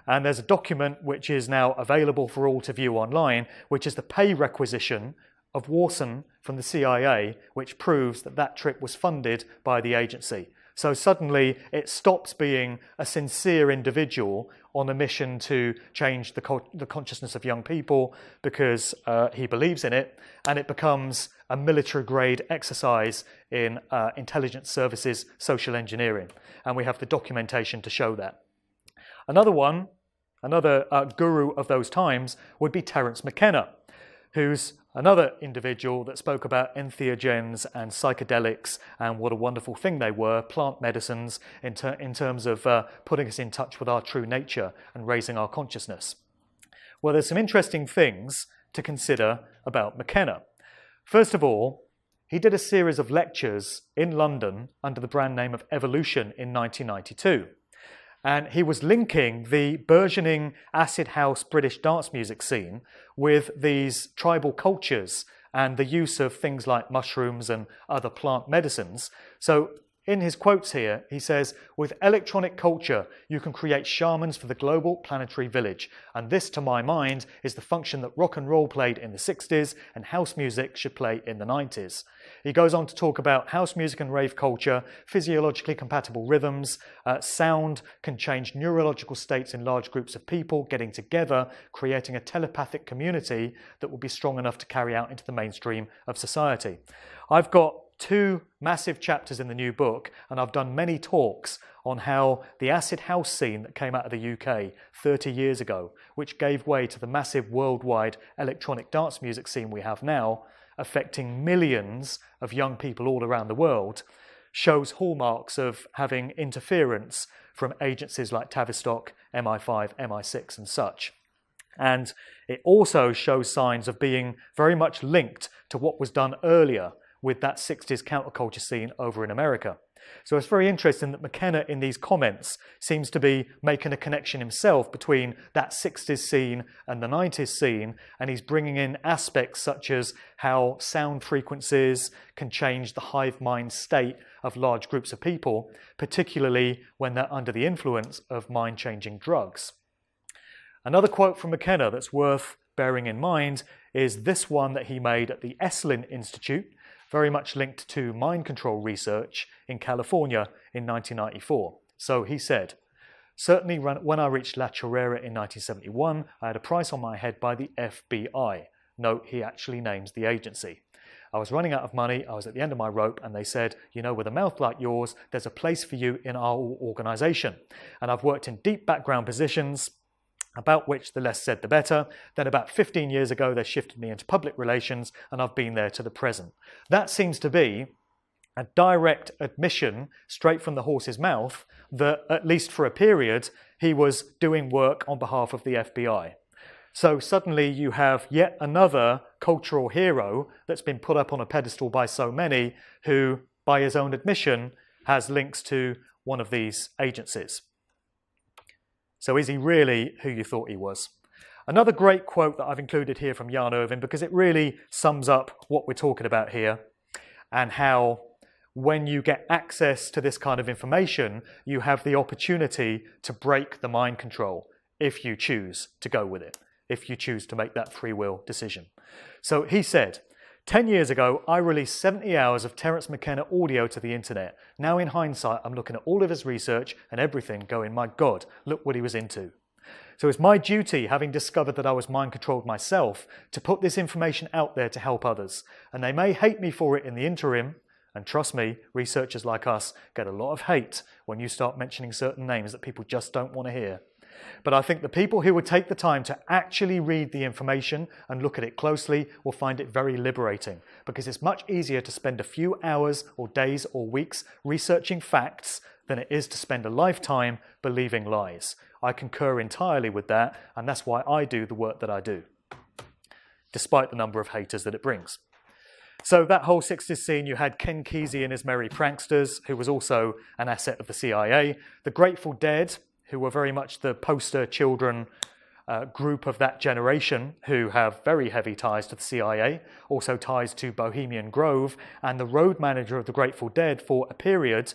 And there's a document which is now available for all to view online, which is the pay requisition of Warson from the CIA, which proves that that trip was funded by the agency. So suddenly it stops being a sincere individual on a mission to change the consciousness of young people because he believes in it, and it becomes a military-grade exercise in intelligence services social engineering. And we have the documentation to show that. Another guru of those times would be Terence McKenna, who's another individual that spoke about entheogens and psychedelics and what a wonderful thing they were, plant medicines, in terms of putting us in touch with our true nature and raising our consciousness. Well, there's some interesting things to consider about McKenna. First of all, he did a series of lectures in London under the brand name of Evolution in 1992. And he was linking the burgeoning acid house British dance music scene with these tribal cultures and the use of things like mushrooms and other plant medicines. So in his quotes here, he says, with electronic culture, you can create shamans for the global planetary village. And this, to my mind, is the function that rock and roll played in the 60s and house music should play in the 90s. He goes on to talk about house music and rave culture, physiologically compatible rhythms, sound can change neurological states in large groups of people getting together, creating a telepathic community that will be strong enough to carry out into the mainstream of society. I've got 2 massive chapters in the new book, and I've done many talks on how the acid house scene that came out of the UK 30 years ago, which gave way to the massive worldwide electronic dance music scene we have now, affecting millions of young people all around the world, shows hallmarks of having interference from agencies like Tavistock, MI5, MI6 and such. And it also shows signs of being very much linked to what was done earlier with that 60s counterculture scene over in America. So it's very interesting that McKenna in these comments seems to be making a connection himself between that 60s scene and the 90s scene, and he's bringing in aspects such as how sound frequencies can change the hive mind state of large groups of people, particularly when they're under the influence of mind-changing drugs. Another quote from McKenna that's worth bearing in mind is this one that he made at the Esalen Institute, very much linked to mind control research in California in 1994. So he said, certainly when I reached La Chorrera in 1971, I had a price on my head by the FBI. Note, he actually names the agency. I was running out of money, I was at the end of my rope, and they said, you know, with a mouth like yours, there's a place for you in our organization. And I've worked in deep background positions, about which the less said the better. Then about 15 years ago, they shifted me into public relations, and I've been there to the present. That seems to be a direct admission straight from the horse's mouth that, at least for a period, he was doing work on behalf of the FBI. So suddenly you have yet another cultural hero that's been put up on a pedestal by so many who, by his own admission, has links to one of these agencies. So is he really who you thought he was? Another great quote that I've included here from Jan Irvin, because it really sums up what we're talking about here, and how when you get access to this kind of information, you have the opportunity to break the mind control if you choose to go with it, if you choose to make that free will decision. So he said, 10 years ago, I released 70 hours of Terence McKenna audio to the internet. Now in hindsight, I'm looking at all of his research and everything going, my God, look what he was into. So it's my duty, having discovered that I was mind-controlled myself, to put this information out there to help others. And they may hate me for it in the interim, and trust me, researchers like us get a lot of hate when you start mentioning certain names that people just don't want to hear. But I think the people who would take the time to actually read the information and look at it closely will find it very liberating, because it's much easier to spend a few hours or days or weeks researching facts than it is to spend a lifetime believing lies. I concur entirely with that, and that's why I do the work that I do, despite the number of haters that it brings. So that whole 60s scene, you had Ken Kesey and his Merry Pranksters, who was also an asset of the CIA, the Grateful Dead, who were very much the poster children group of that generation, who have very heavy ties to the CIA, also ties to Bohemian Grove, and the road manager of the Grateful Dead for a period,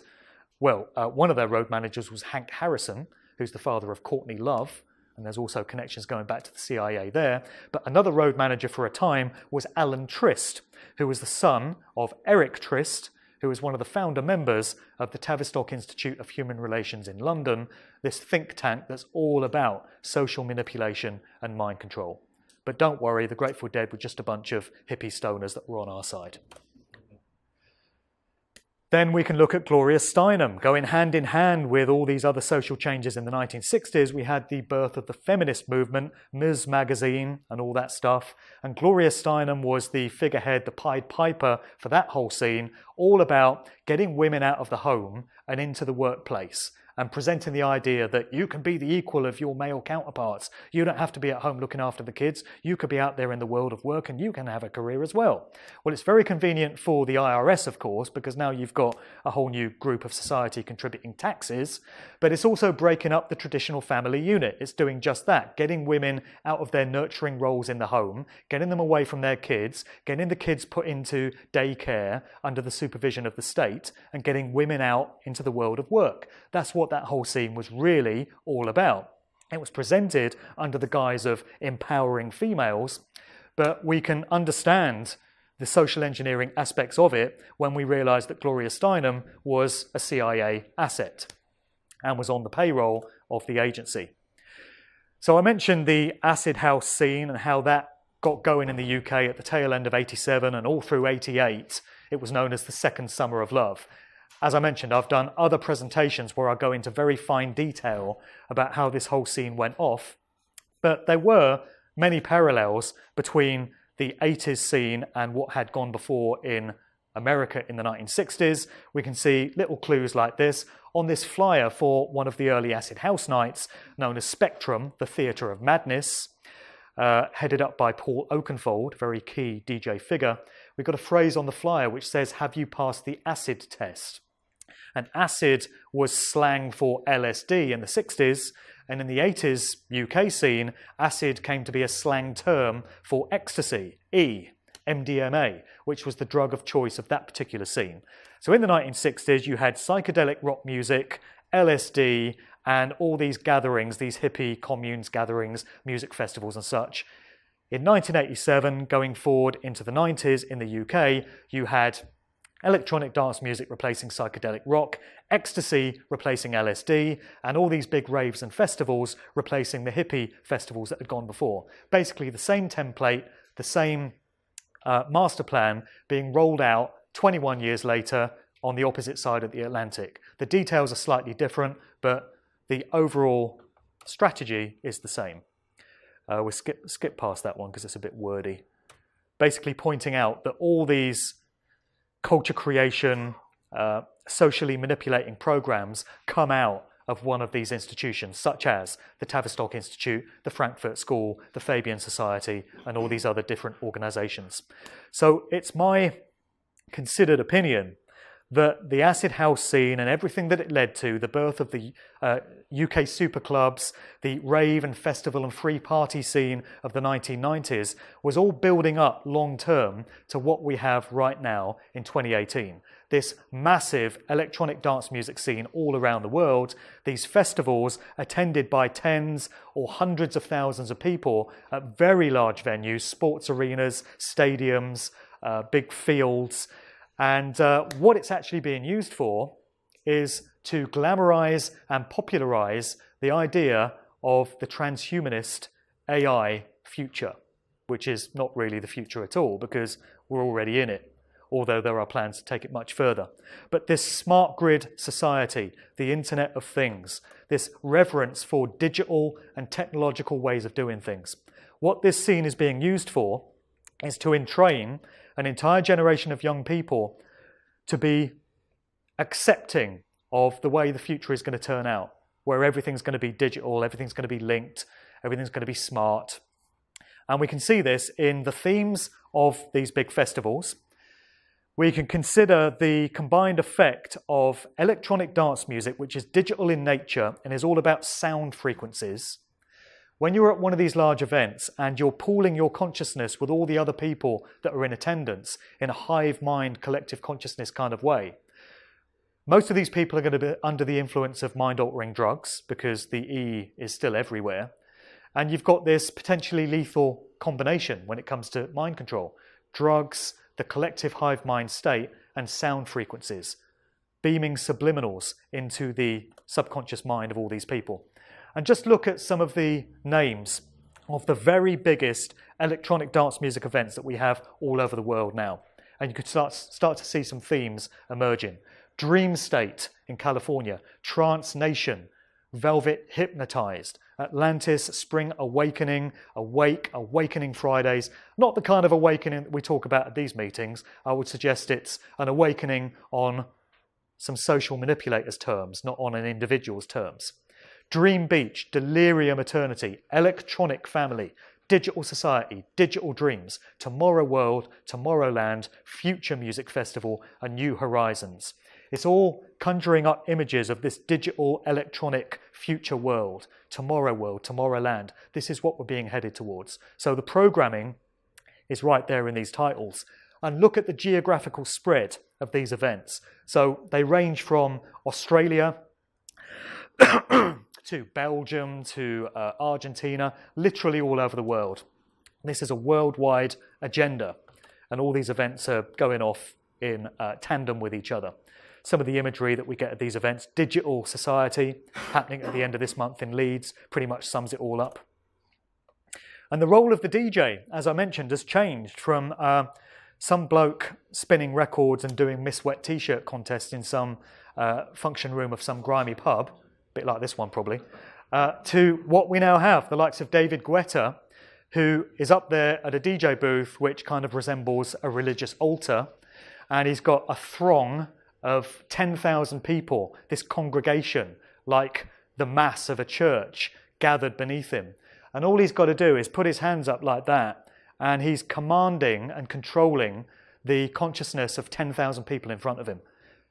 well, one of their road managers was Hank Harrison, who's the father of Courtney Love, and there's also connections going back to the CIA there, but another road manager for a time was Alan Trist, who was the son of Eric Trist, who was one of the founder members of the Tavistock Institute of Human Relations in London, this think tank that's all about social manipulation and mind control. But don't worry, the Grateful Dead were just a bunch of hippie stoners that were on our side. Then we can look at Gloria Steinem. Going hand in hand with all these other social changes in the 1960s, we had the birth of the feminist movement, Ms. Magazine and all that stuff. And Gloria Steinem was the figurehead, the Pied Piper for that whole scene, all about getting women out of the home and into the workplace. and presenting the idea that you can be the equal of your male counterparts. You don't have to be at home looking after the kids. You could be out there in the world of work and you can have a career as well. Well, it's very convenient for the IRS, of course, because now you've got a whole new group of society contributing taxes, but it's also breaking up the traditional family unit. It's doing just that, getting women out of their nurturing roles in the home, getting them away from their kids, getting the kids put into daycare under the supervision of the state, and getting women out into the world of work. That's what that whole scene was really all about. It was presented under the guise of empowering females, but we can understand the social engineering aspects of it when we realise that Gloria Steinem was a CIA asset and was on the payroll of the agency. So I mentioned the acid house scene and how that got going in the UK at the tail end of 87 and all through 88. It was known as the second summer of love. As I mentioned, I've done other presentations where I go into very fine detail about how this whole scene went off, but there were many parallels between the 80s scene and what had gone before in America in the 1960s. We can see little clues like this on this flyer for one of the early acid house nights known as Spectrum, the Theatre of Madness, headed up by Paul Oakenfold, very key DJ figure. We've got a phrase on the flyer which says, "Have you passed the acid test?" And acid was slang for LSD in the 60s, and in the 80s UK scene, acid came to be a slang term for ecstasy, MDMA, which was the drug of choice of that particular scene. So in the 1960s, you had psychedelic rock music, LSD, and all these gatherings, these hippie communes gatherings, music festivals and such. In 1987, going forward into the 90s in the UK, you had electronic dance music replacing psychedelic rock, ecstasy replacing LSD, and all these big raves and festivals replacing the hippie festivals that had gone before. Basically the same template, the same master plan being rolled out 21 years later on the opposite side of the Atlantic. The details are slightly different, but the overall strategy is the same. We'll skip past that one because it's a bit wordy. Basically pointing out that all these culture creation, socially manipulating programs come out of one of these institutions, such as the Tavistock Institute, the Frankfurt School, the Fabian Society, and all these other different organisations. So it's my considered opinion that the acid house scene and everything that it led to, the birth of the UK super clubs, the rave and festival and free party scene of the 1990s, was all building up long term to what we have right now in 2018. This massive electronic dance music scene all around the world, these festivals attended by tens or hundreds of thousands of people at very large venues, sports arenas, stadiums, big fields. And what it's actually being used for is to glamorize and popularize the idea of the transhumanist AI future, which is not really the future at all because we're already in it, although there are plans to take it much further. But this smart grid society, the Internet of Things, this reverence for digital and technological ways of doing things, what this scene is being used for is to entrain an entire generation of young people to be accepting of the way the future is going to turn out, where everything's going to be digital, everything's going to be linked, everything's going to be smart. And we can see this in the themes of these big festivals. We can consider the combined effect of electronic dance music, which is digital in nature and is all about sound frequencies. When you're at one of these large events and you're pooling your consciousness with all the other people that are in attendance in a hive mind, collective consciousness kind of way, most of these people are going to be under the influence of mind-altering drugs because the E is still everywhere. And you've got this potentially lethal combination when it comes to mind control. Drugs, the collective hive mind state, and sound frequencies, beaming subliminals into the subconscious mind of all these people. And just look at some of the names of the very biggest electronic dance music events that we have all over the world now. And you could start to see some themes emerging. Dream State in California, Trance Nation, Velvet Hypnotized, Atlantis, Spring Awakening, Awakening Fridays. Not the kind of awakening that we talk about at these meetings. I would suggest it's an awakening on some social manipulators' terms, not on an individual's terms. Dream Beach, Delirium Eternity, Electronic Family, Digital Society, Digital Dreams, Tomorrow World, Tomorrowland, Future Music Festival, and New Horizons. It's all conjuring up images of this digital, electronic, future world, Tomorrowland. This is what we're being headed towards. So the programming is right there in these titles. And look at the geographical spread of these events. So they range from Australia to Belgium to Argentina, literally all over the world. This is a worldwide agenda, and all these events are going off in tandem with each other. Some of the imagery that we get at these events, Digital Society, happening at the end of this month in Leeds, pretty much sums it all up. And the role of the DJ, as I mentioned, has changed from some bloke spinning records and doing Miss Wet T-shirt contests in some function room of some grimy pub, a bit like this one probably, to what we now have, the likes of David Guetta, who is up there at a DJ booth which kind of resembles a religious altar, and he's got a throng of 10,000 people, this congregation, like the mass of a church, gathered beneath him. And all he's got to do is put his hands up like that, and he's commanding and controlling the consciousness of 10,000 people in front of him.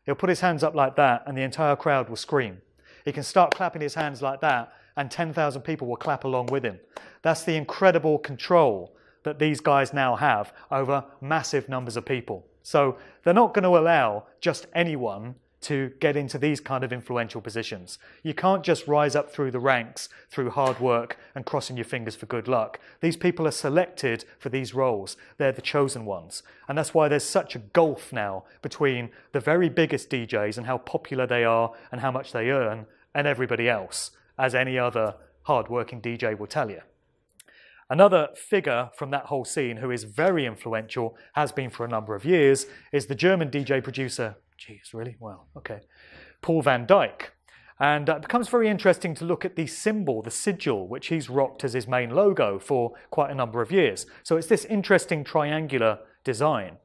He'll put his hands up like that, and the entire crowd will scream. He can start clapping his hands like that, and 10,000 people will clap along with him. That's the incredible control that these guys now have over massive numbers of people. So they're not going to allow just anyone to get into these kind of influential positions. You can't just rise up through the ranks through hard work and crossing your fingers for good luck. These people are selected for these roles. They're the chosen ones. And that's why there's such a gulf now between the very biggest DJs and how popular they are and how much they earn and everybody else, as any other hard-working DJ will tell you. Another figure from that whole scene who is very influential, has been for a number of years, is the German DJ producer, geez, really? Wow, okay, Paul van Dyk. And it becomes very interesting to look at the symbol, the sigil, which he's rocked as his main logo for quite a number of years. So it's this interesting triangular design.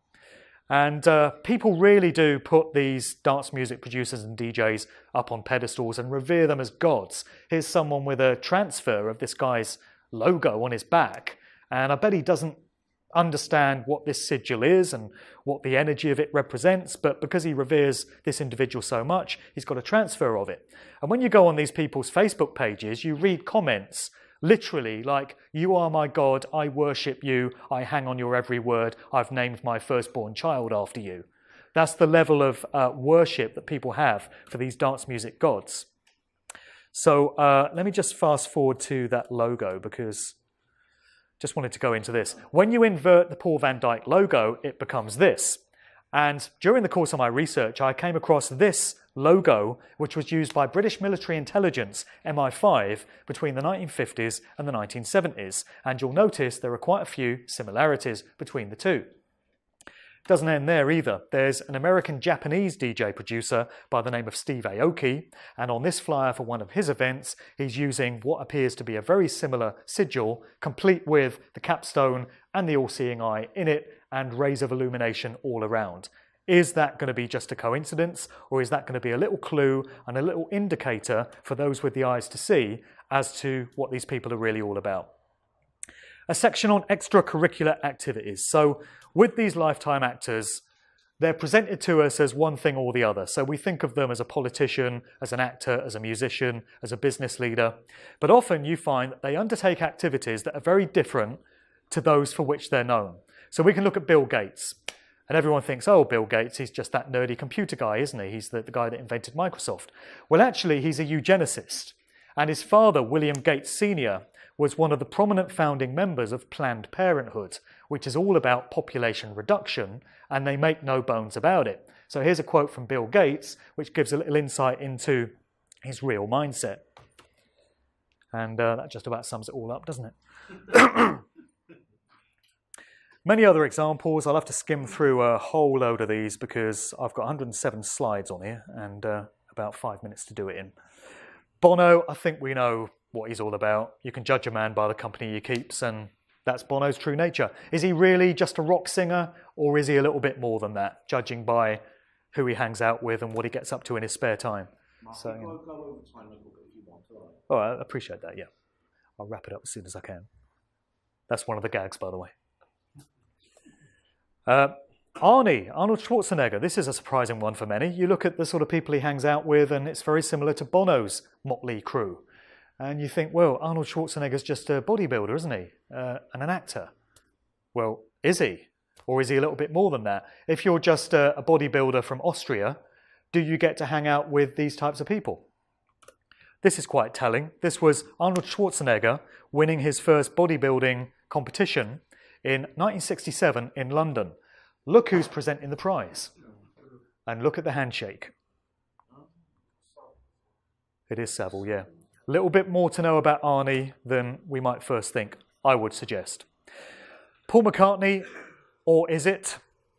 And people really do put these dance music producers and DJs up on pedestals and revere them as gods. Here's someone with a transfer of this guy's logo on his back, and I bet he doesn't understand what this sigil is and what the energy of it represents, but because he reveres this individual so much, he's got a transfer of it. And when you go on these people's Facebook pages, you read comments literally like, "You are my God, I worship you, I hang on your every word, I've named my firstborn child after you." That's the level of worship that people have for these dance music gods. So let me just fast forward to that logo, because just wanted to go into this. When you invert the Paul van Dyk logo, it becomes this. And during the course of my research, I came across this logo, which was used by British military intelligence, MI5, between the 1950s and the 1970s. And you'll notice there are quite a few similarities between the two. Doesn't end there either. There's an American-Japanese DJ producer by the name of Steve Aoki, and on this flyer for one of his events, he's using what appears to be a very similar sigil, complete with the capstone and the all-seeing eye in it, and rays of illumination all around. Is that going to be just a coincidence, or is that going to be a little clue and a little indicator for those with the eyes to see as to what these people are really all about? A section on extracurricular activities. So with these lifetime actors, they're presented to us as one thing or the other. So we think of them as a politician, as an actor, as a musician, as a business leader. But often you find that they undertake activities that are very different to those for which they're known. So we can look at Bill Gates. And everyone thinks, oh, Bill Gates, he's just that nerdy computer guy, isn't he? He's the guy that invented Microsoft. Well, actually, he's a eugenicist. And his father, William Gates Sr., was one of the prominent founding members of Planned Parenthood, which is all about population reduction, and they make no bones about it. So here's a quote from Bill Gates, which gives a little insight into his real mindset. And that just about sums it all up, doesn't it? Many other examples. I'll have to skim through a whole load of these because I've got 107 slides on here and about 5 minutes to do it in. Bono, I think we know what he's all about. You can judge a man by the company he keeps, and that's Bono's true nature. Is he really just a rock singer, or is he a little bit more than that, judging by who he hangs out with and what he gets up to in his spare time. Mark, So, go over time a little bit if you want. All right. I appreciate that, yeah. I'll wrap it up as soon as I can. That's one of the gags, by the way. Arnold Schwarzenegger. This is a surprising one for many. You look at the sort of people he hangs out with, and it's very similar to Bono's motley crew. And you think, well, Arnold Schwarzenegger's just a bodybuilder, isn't he? And an actor. Well, is he? Or is he a little bit more than that? If you're just a bodybuilder from Austria, do you get to hang out with these types of people? This is quite telling. This was Arnold Schwarzenegger winning his first bodybuilding competition in 1967 in London. Look who's presenting the prize. And look at the handshake. It is Savile, yeah. A little bit more to know about Arnie than we might first think, I would suggest. Paul McCartney, or is it?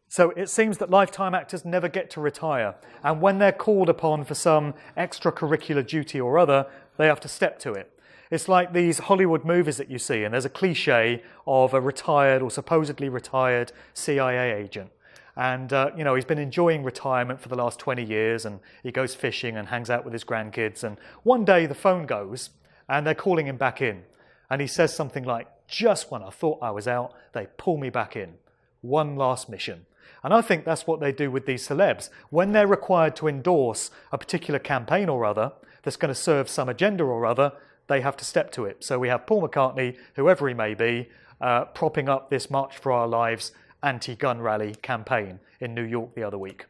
So it seems that lifetime actors never get to retire, and when they're called upon for some extracurricular duty or other, they have to step to it. It's like these Hollywood movies that you see, and there's a cliche of a retired or supposedly retired CIA agent. And, he's been enjoying retirement for the last 20 years, and he goes fishing and hangs out with his grandkids. And one day the phone goes, and they're calling him back in. And he says something like, just when I thought I was out, they pull me back in. One last mission. And I think that's what they do with these celebs. When they're required to endorse a particular campaign or other that's going to serve some agenda or other, they have to step to it. So we have Paul McCartney, whoever he may be, propping up this March for Our Lives anti-gun rally campaign in New York the other week.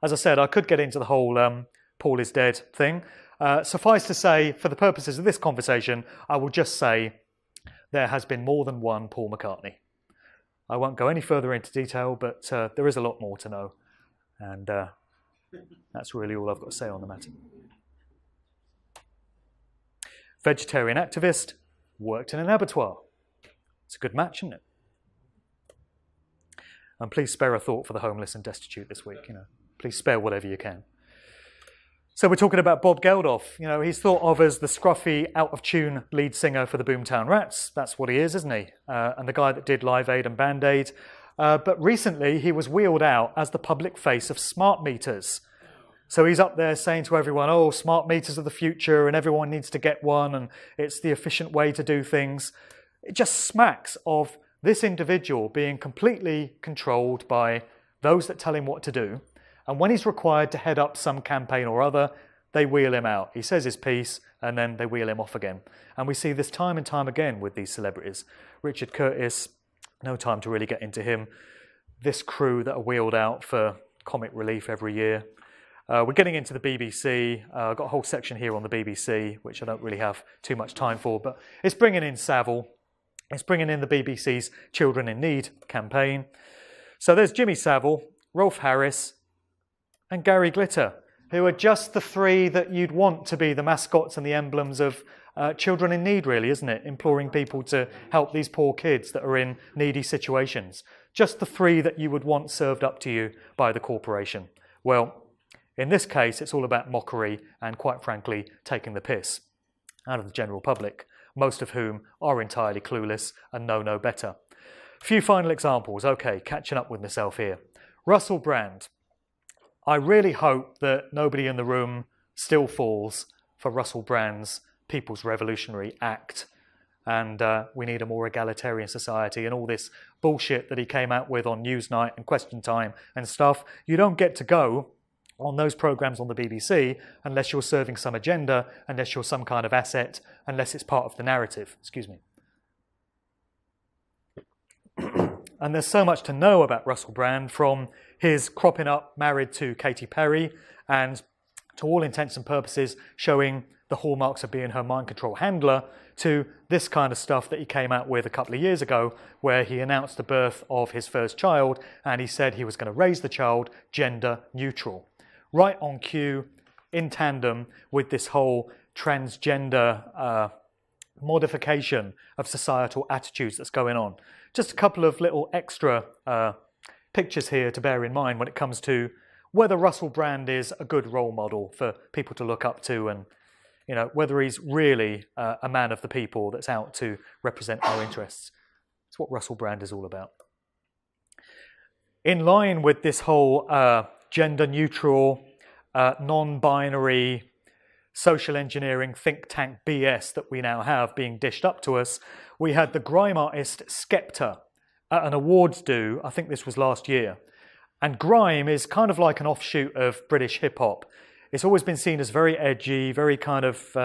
As I said, I could get into the whole Paul is dead thing. Suffice to say, for the purposes of this conversation, I will just say there has been more than one Paul McCartney. I won't go any further into detail, but there is a lot more to know. And that's really all I've got to say on the matter. Vegetarian activist, worked in an abattoir. It's a good match, isn't it? And please spare a thought for the homeless and destitute this week. Please spare whatever you can. So we're talking about Bob Geldof. He's thought of as the scruffy, out-of-tune lead singer for the Boomtown Rats. That's what he is, isn't he? And the guy that did Live Aid and Band Aid. But recently he was wheeled out as the public face of smart meters. So he's up there saying to everyone, oh, smart meters are the future and everyone needs to get one and it's the efficient way to do things. It just smacks of this individual being completely controlled by those that tell him what to do. And when he's required to head up some campaign or other, they wheel him out. He says his piece and then they wheel him off again. And we see this time and time again with these celebrities. Richard Curtis, no time to really get into him. This crew that are wheeled out for comic relief every year. We're getting into the BBC. I've got a whole section here on the BBC, which I don't really have too much time for, but it's bringing in Savile. It's bringing in the BBC's Children in Need campaign. So there's Jimmy Savile, Rolf Harris, and Gary Glitter, who are just the three that you'd want to be the mascots and the emblems of Children in Need, really, isn't it? Imploring people to help these poor kids that are in needy situations. Just the three that you would want served up to you by the corporation. Well, in this case, it's all about mockery and, quite frankly, taking the piss out of the general public, most of whom are entirely clueless and know no better. A few final examples. Okay, catching up with myself here. Russell Brand. I really hope that nobody in the room still falls for Russell Brand's People's Revolutionary Act. And we need a more egalitarian society and all this bullshit that he came out with on Newsnight and Question Time and stuff. You don't get to go on those programmes on the BBC unless you're serving some agenda, unless you're some kind of asset, unless it's part of the narrative. Excuse me. And there's so much to know about Russell Brand, from his cropping up married to Katy Perry and, to all intents and purposes, showing the hallmarks of being her mind control handler, to this kind of stuff that he came out with a couple of years ago, where he announced the birth of his first child and he said he was going to raise the child gender neutral. Right on cue, in tandem with this whole transgender modification of societal attitudes that's going on. Just a couple of little extra pictures here to bear in mind when it comes to whether Russell Brand is a good role model for people to look up to, and whether he's really a man of the people that's out to represent our interests. It's what Russell Brand is all about. In line with this whole gender-neutral, non-binary, social engineering think tank BS that we now have being dished up to us, we had the grime artist Skepta at an awards do, I think this was last year. And grime is kind of like an offshoot of British hip-hop. It's always been seen as very edgy, very kind of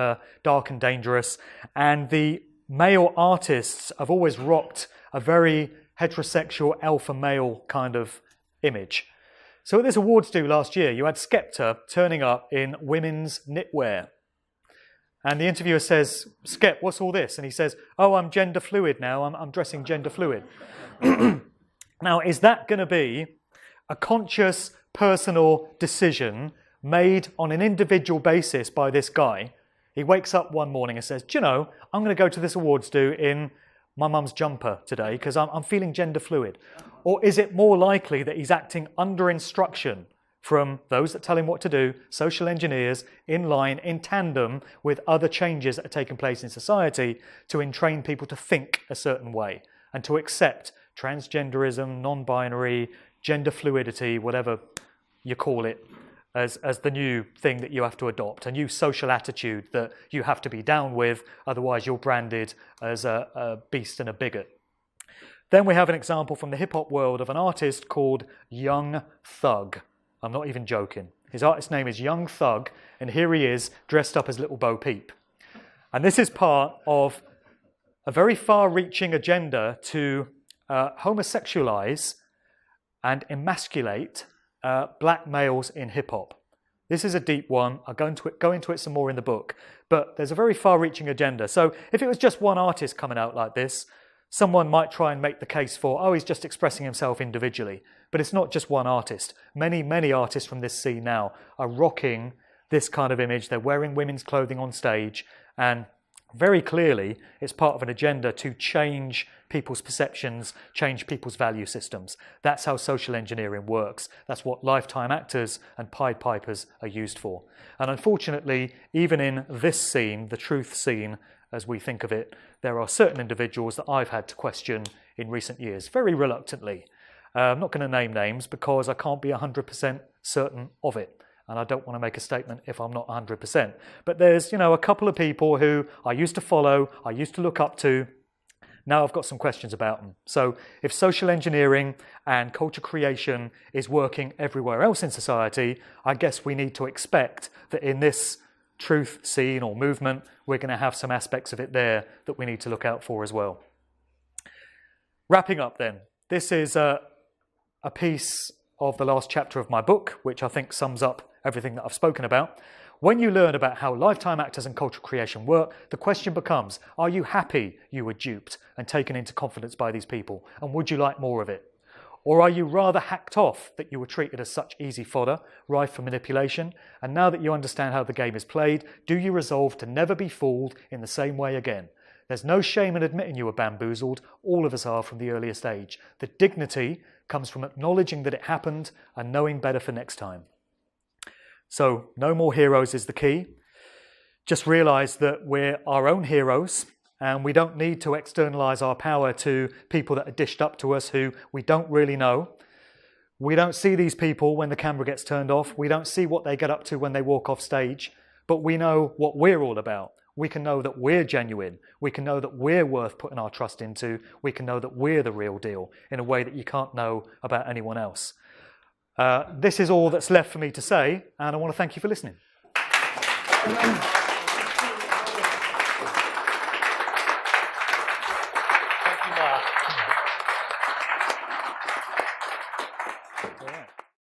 dark and dangerous, and the male artists have always rocked a very heterosexual alpha male kind of image. So at this awards do last year, you had Skepta turning up in women's knitwear. And the interviewer says, Skep, what's all this? And he says, oh, I'm gender fluid now, I'm dressing gender fluid. Now, is that going to be a conscious, personal decision made on an individual basis by this guy? He wakes up one morning and says, do you know, I'm going to go to this awards do in my mum's jumper today because I'm feeling gender fluid. Or is it more likely that he's acting under instruction from those that tell him what to do, social engineers, in line, in tandem with other changes that are taking place in society to entrain people to think a certain way and to accept transgenderism, non-binary, gender fluidity, whatever you call it, as the new thing that you have to adopt, a new social attitude that you have to be down with, otherwise you're branded as a beast and a bigot. Then we have an example from the hip-hop world of an artist called Young Thug. I'm not even joking. His artist name is Young Thug, and here he is dressed up as Little Bo Peep. And this is part of a very far-reaching agenda to homosexualize and emasculate black males in hip-hop. This is a deep one. I'll go into it some more in the book. But there's a very far-reaching agenda. So if it was just one artist coming out like this, someone might try and make the case for, oh, he's just expressing himself individually. But it's not just one artist. Many, many artists from this scene now are rocking this kind of image. They're wearing women's clothing on stage. And very clearly, it's part of an agenda to change people's perceptions, change people's value systems. That's how social engineering works. That's what lifetime actors and Pied Pipers are used for. And unfortunately, even in this scene, the truth scene, as we think of it, there are certain individuals that I've had to question in recent years, very reluctantly. I'm not going to name names because I can't be 100% certain of it. And I don't want to make a statement if I'm not 100%. But there's, a couple of people who I used to follow, I used to look up to. Now I've got some questions about them. So if social engineering and culture creation is working everywhere else in society, I guess we need to expect that in this truth scene or movement, we're going to have some aspects of it there that we need to look out for as well. Wrapping up then, this is a piece of the last chapter of my book, which I think sums up everything that I've spoken about. When you learn about how lifetime actors and cultural creation work, the question becomes, are you happy you were duped and taken into confidence by these people? And would you like more of it? Or are you rather hacked off that you were treated as such easy fodder, rife for manipulation? And now that you understand how the game is played, do you resolve to never be fooled in the same way again? There's no shame in admitting you were bamboozled. All of us are from the earliest age. The dignity comes from acknowledging that it happened and knowing better for next time. So, no more heroes is the key. Just realise that we're our own heroes and we don't need to externalise our power to people that are dished up to us who we don't really know. We don't see these people when the camera gets turned off. We don't see what they get up to when they walk off stage. But we know what we're all about. We can know that we're genuine. We can know that we're worth putting our trust into. We can know that we're the real deal in a way that you can't know about anyone else. This is all that's left for me to say, and I want to thank you for listening.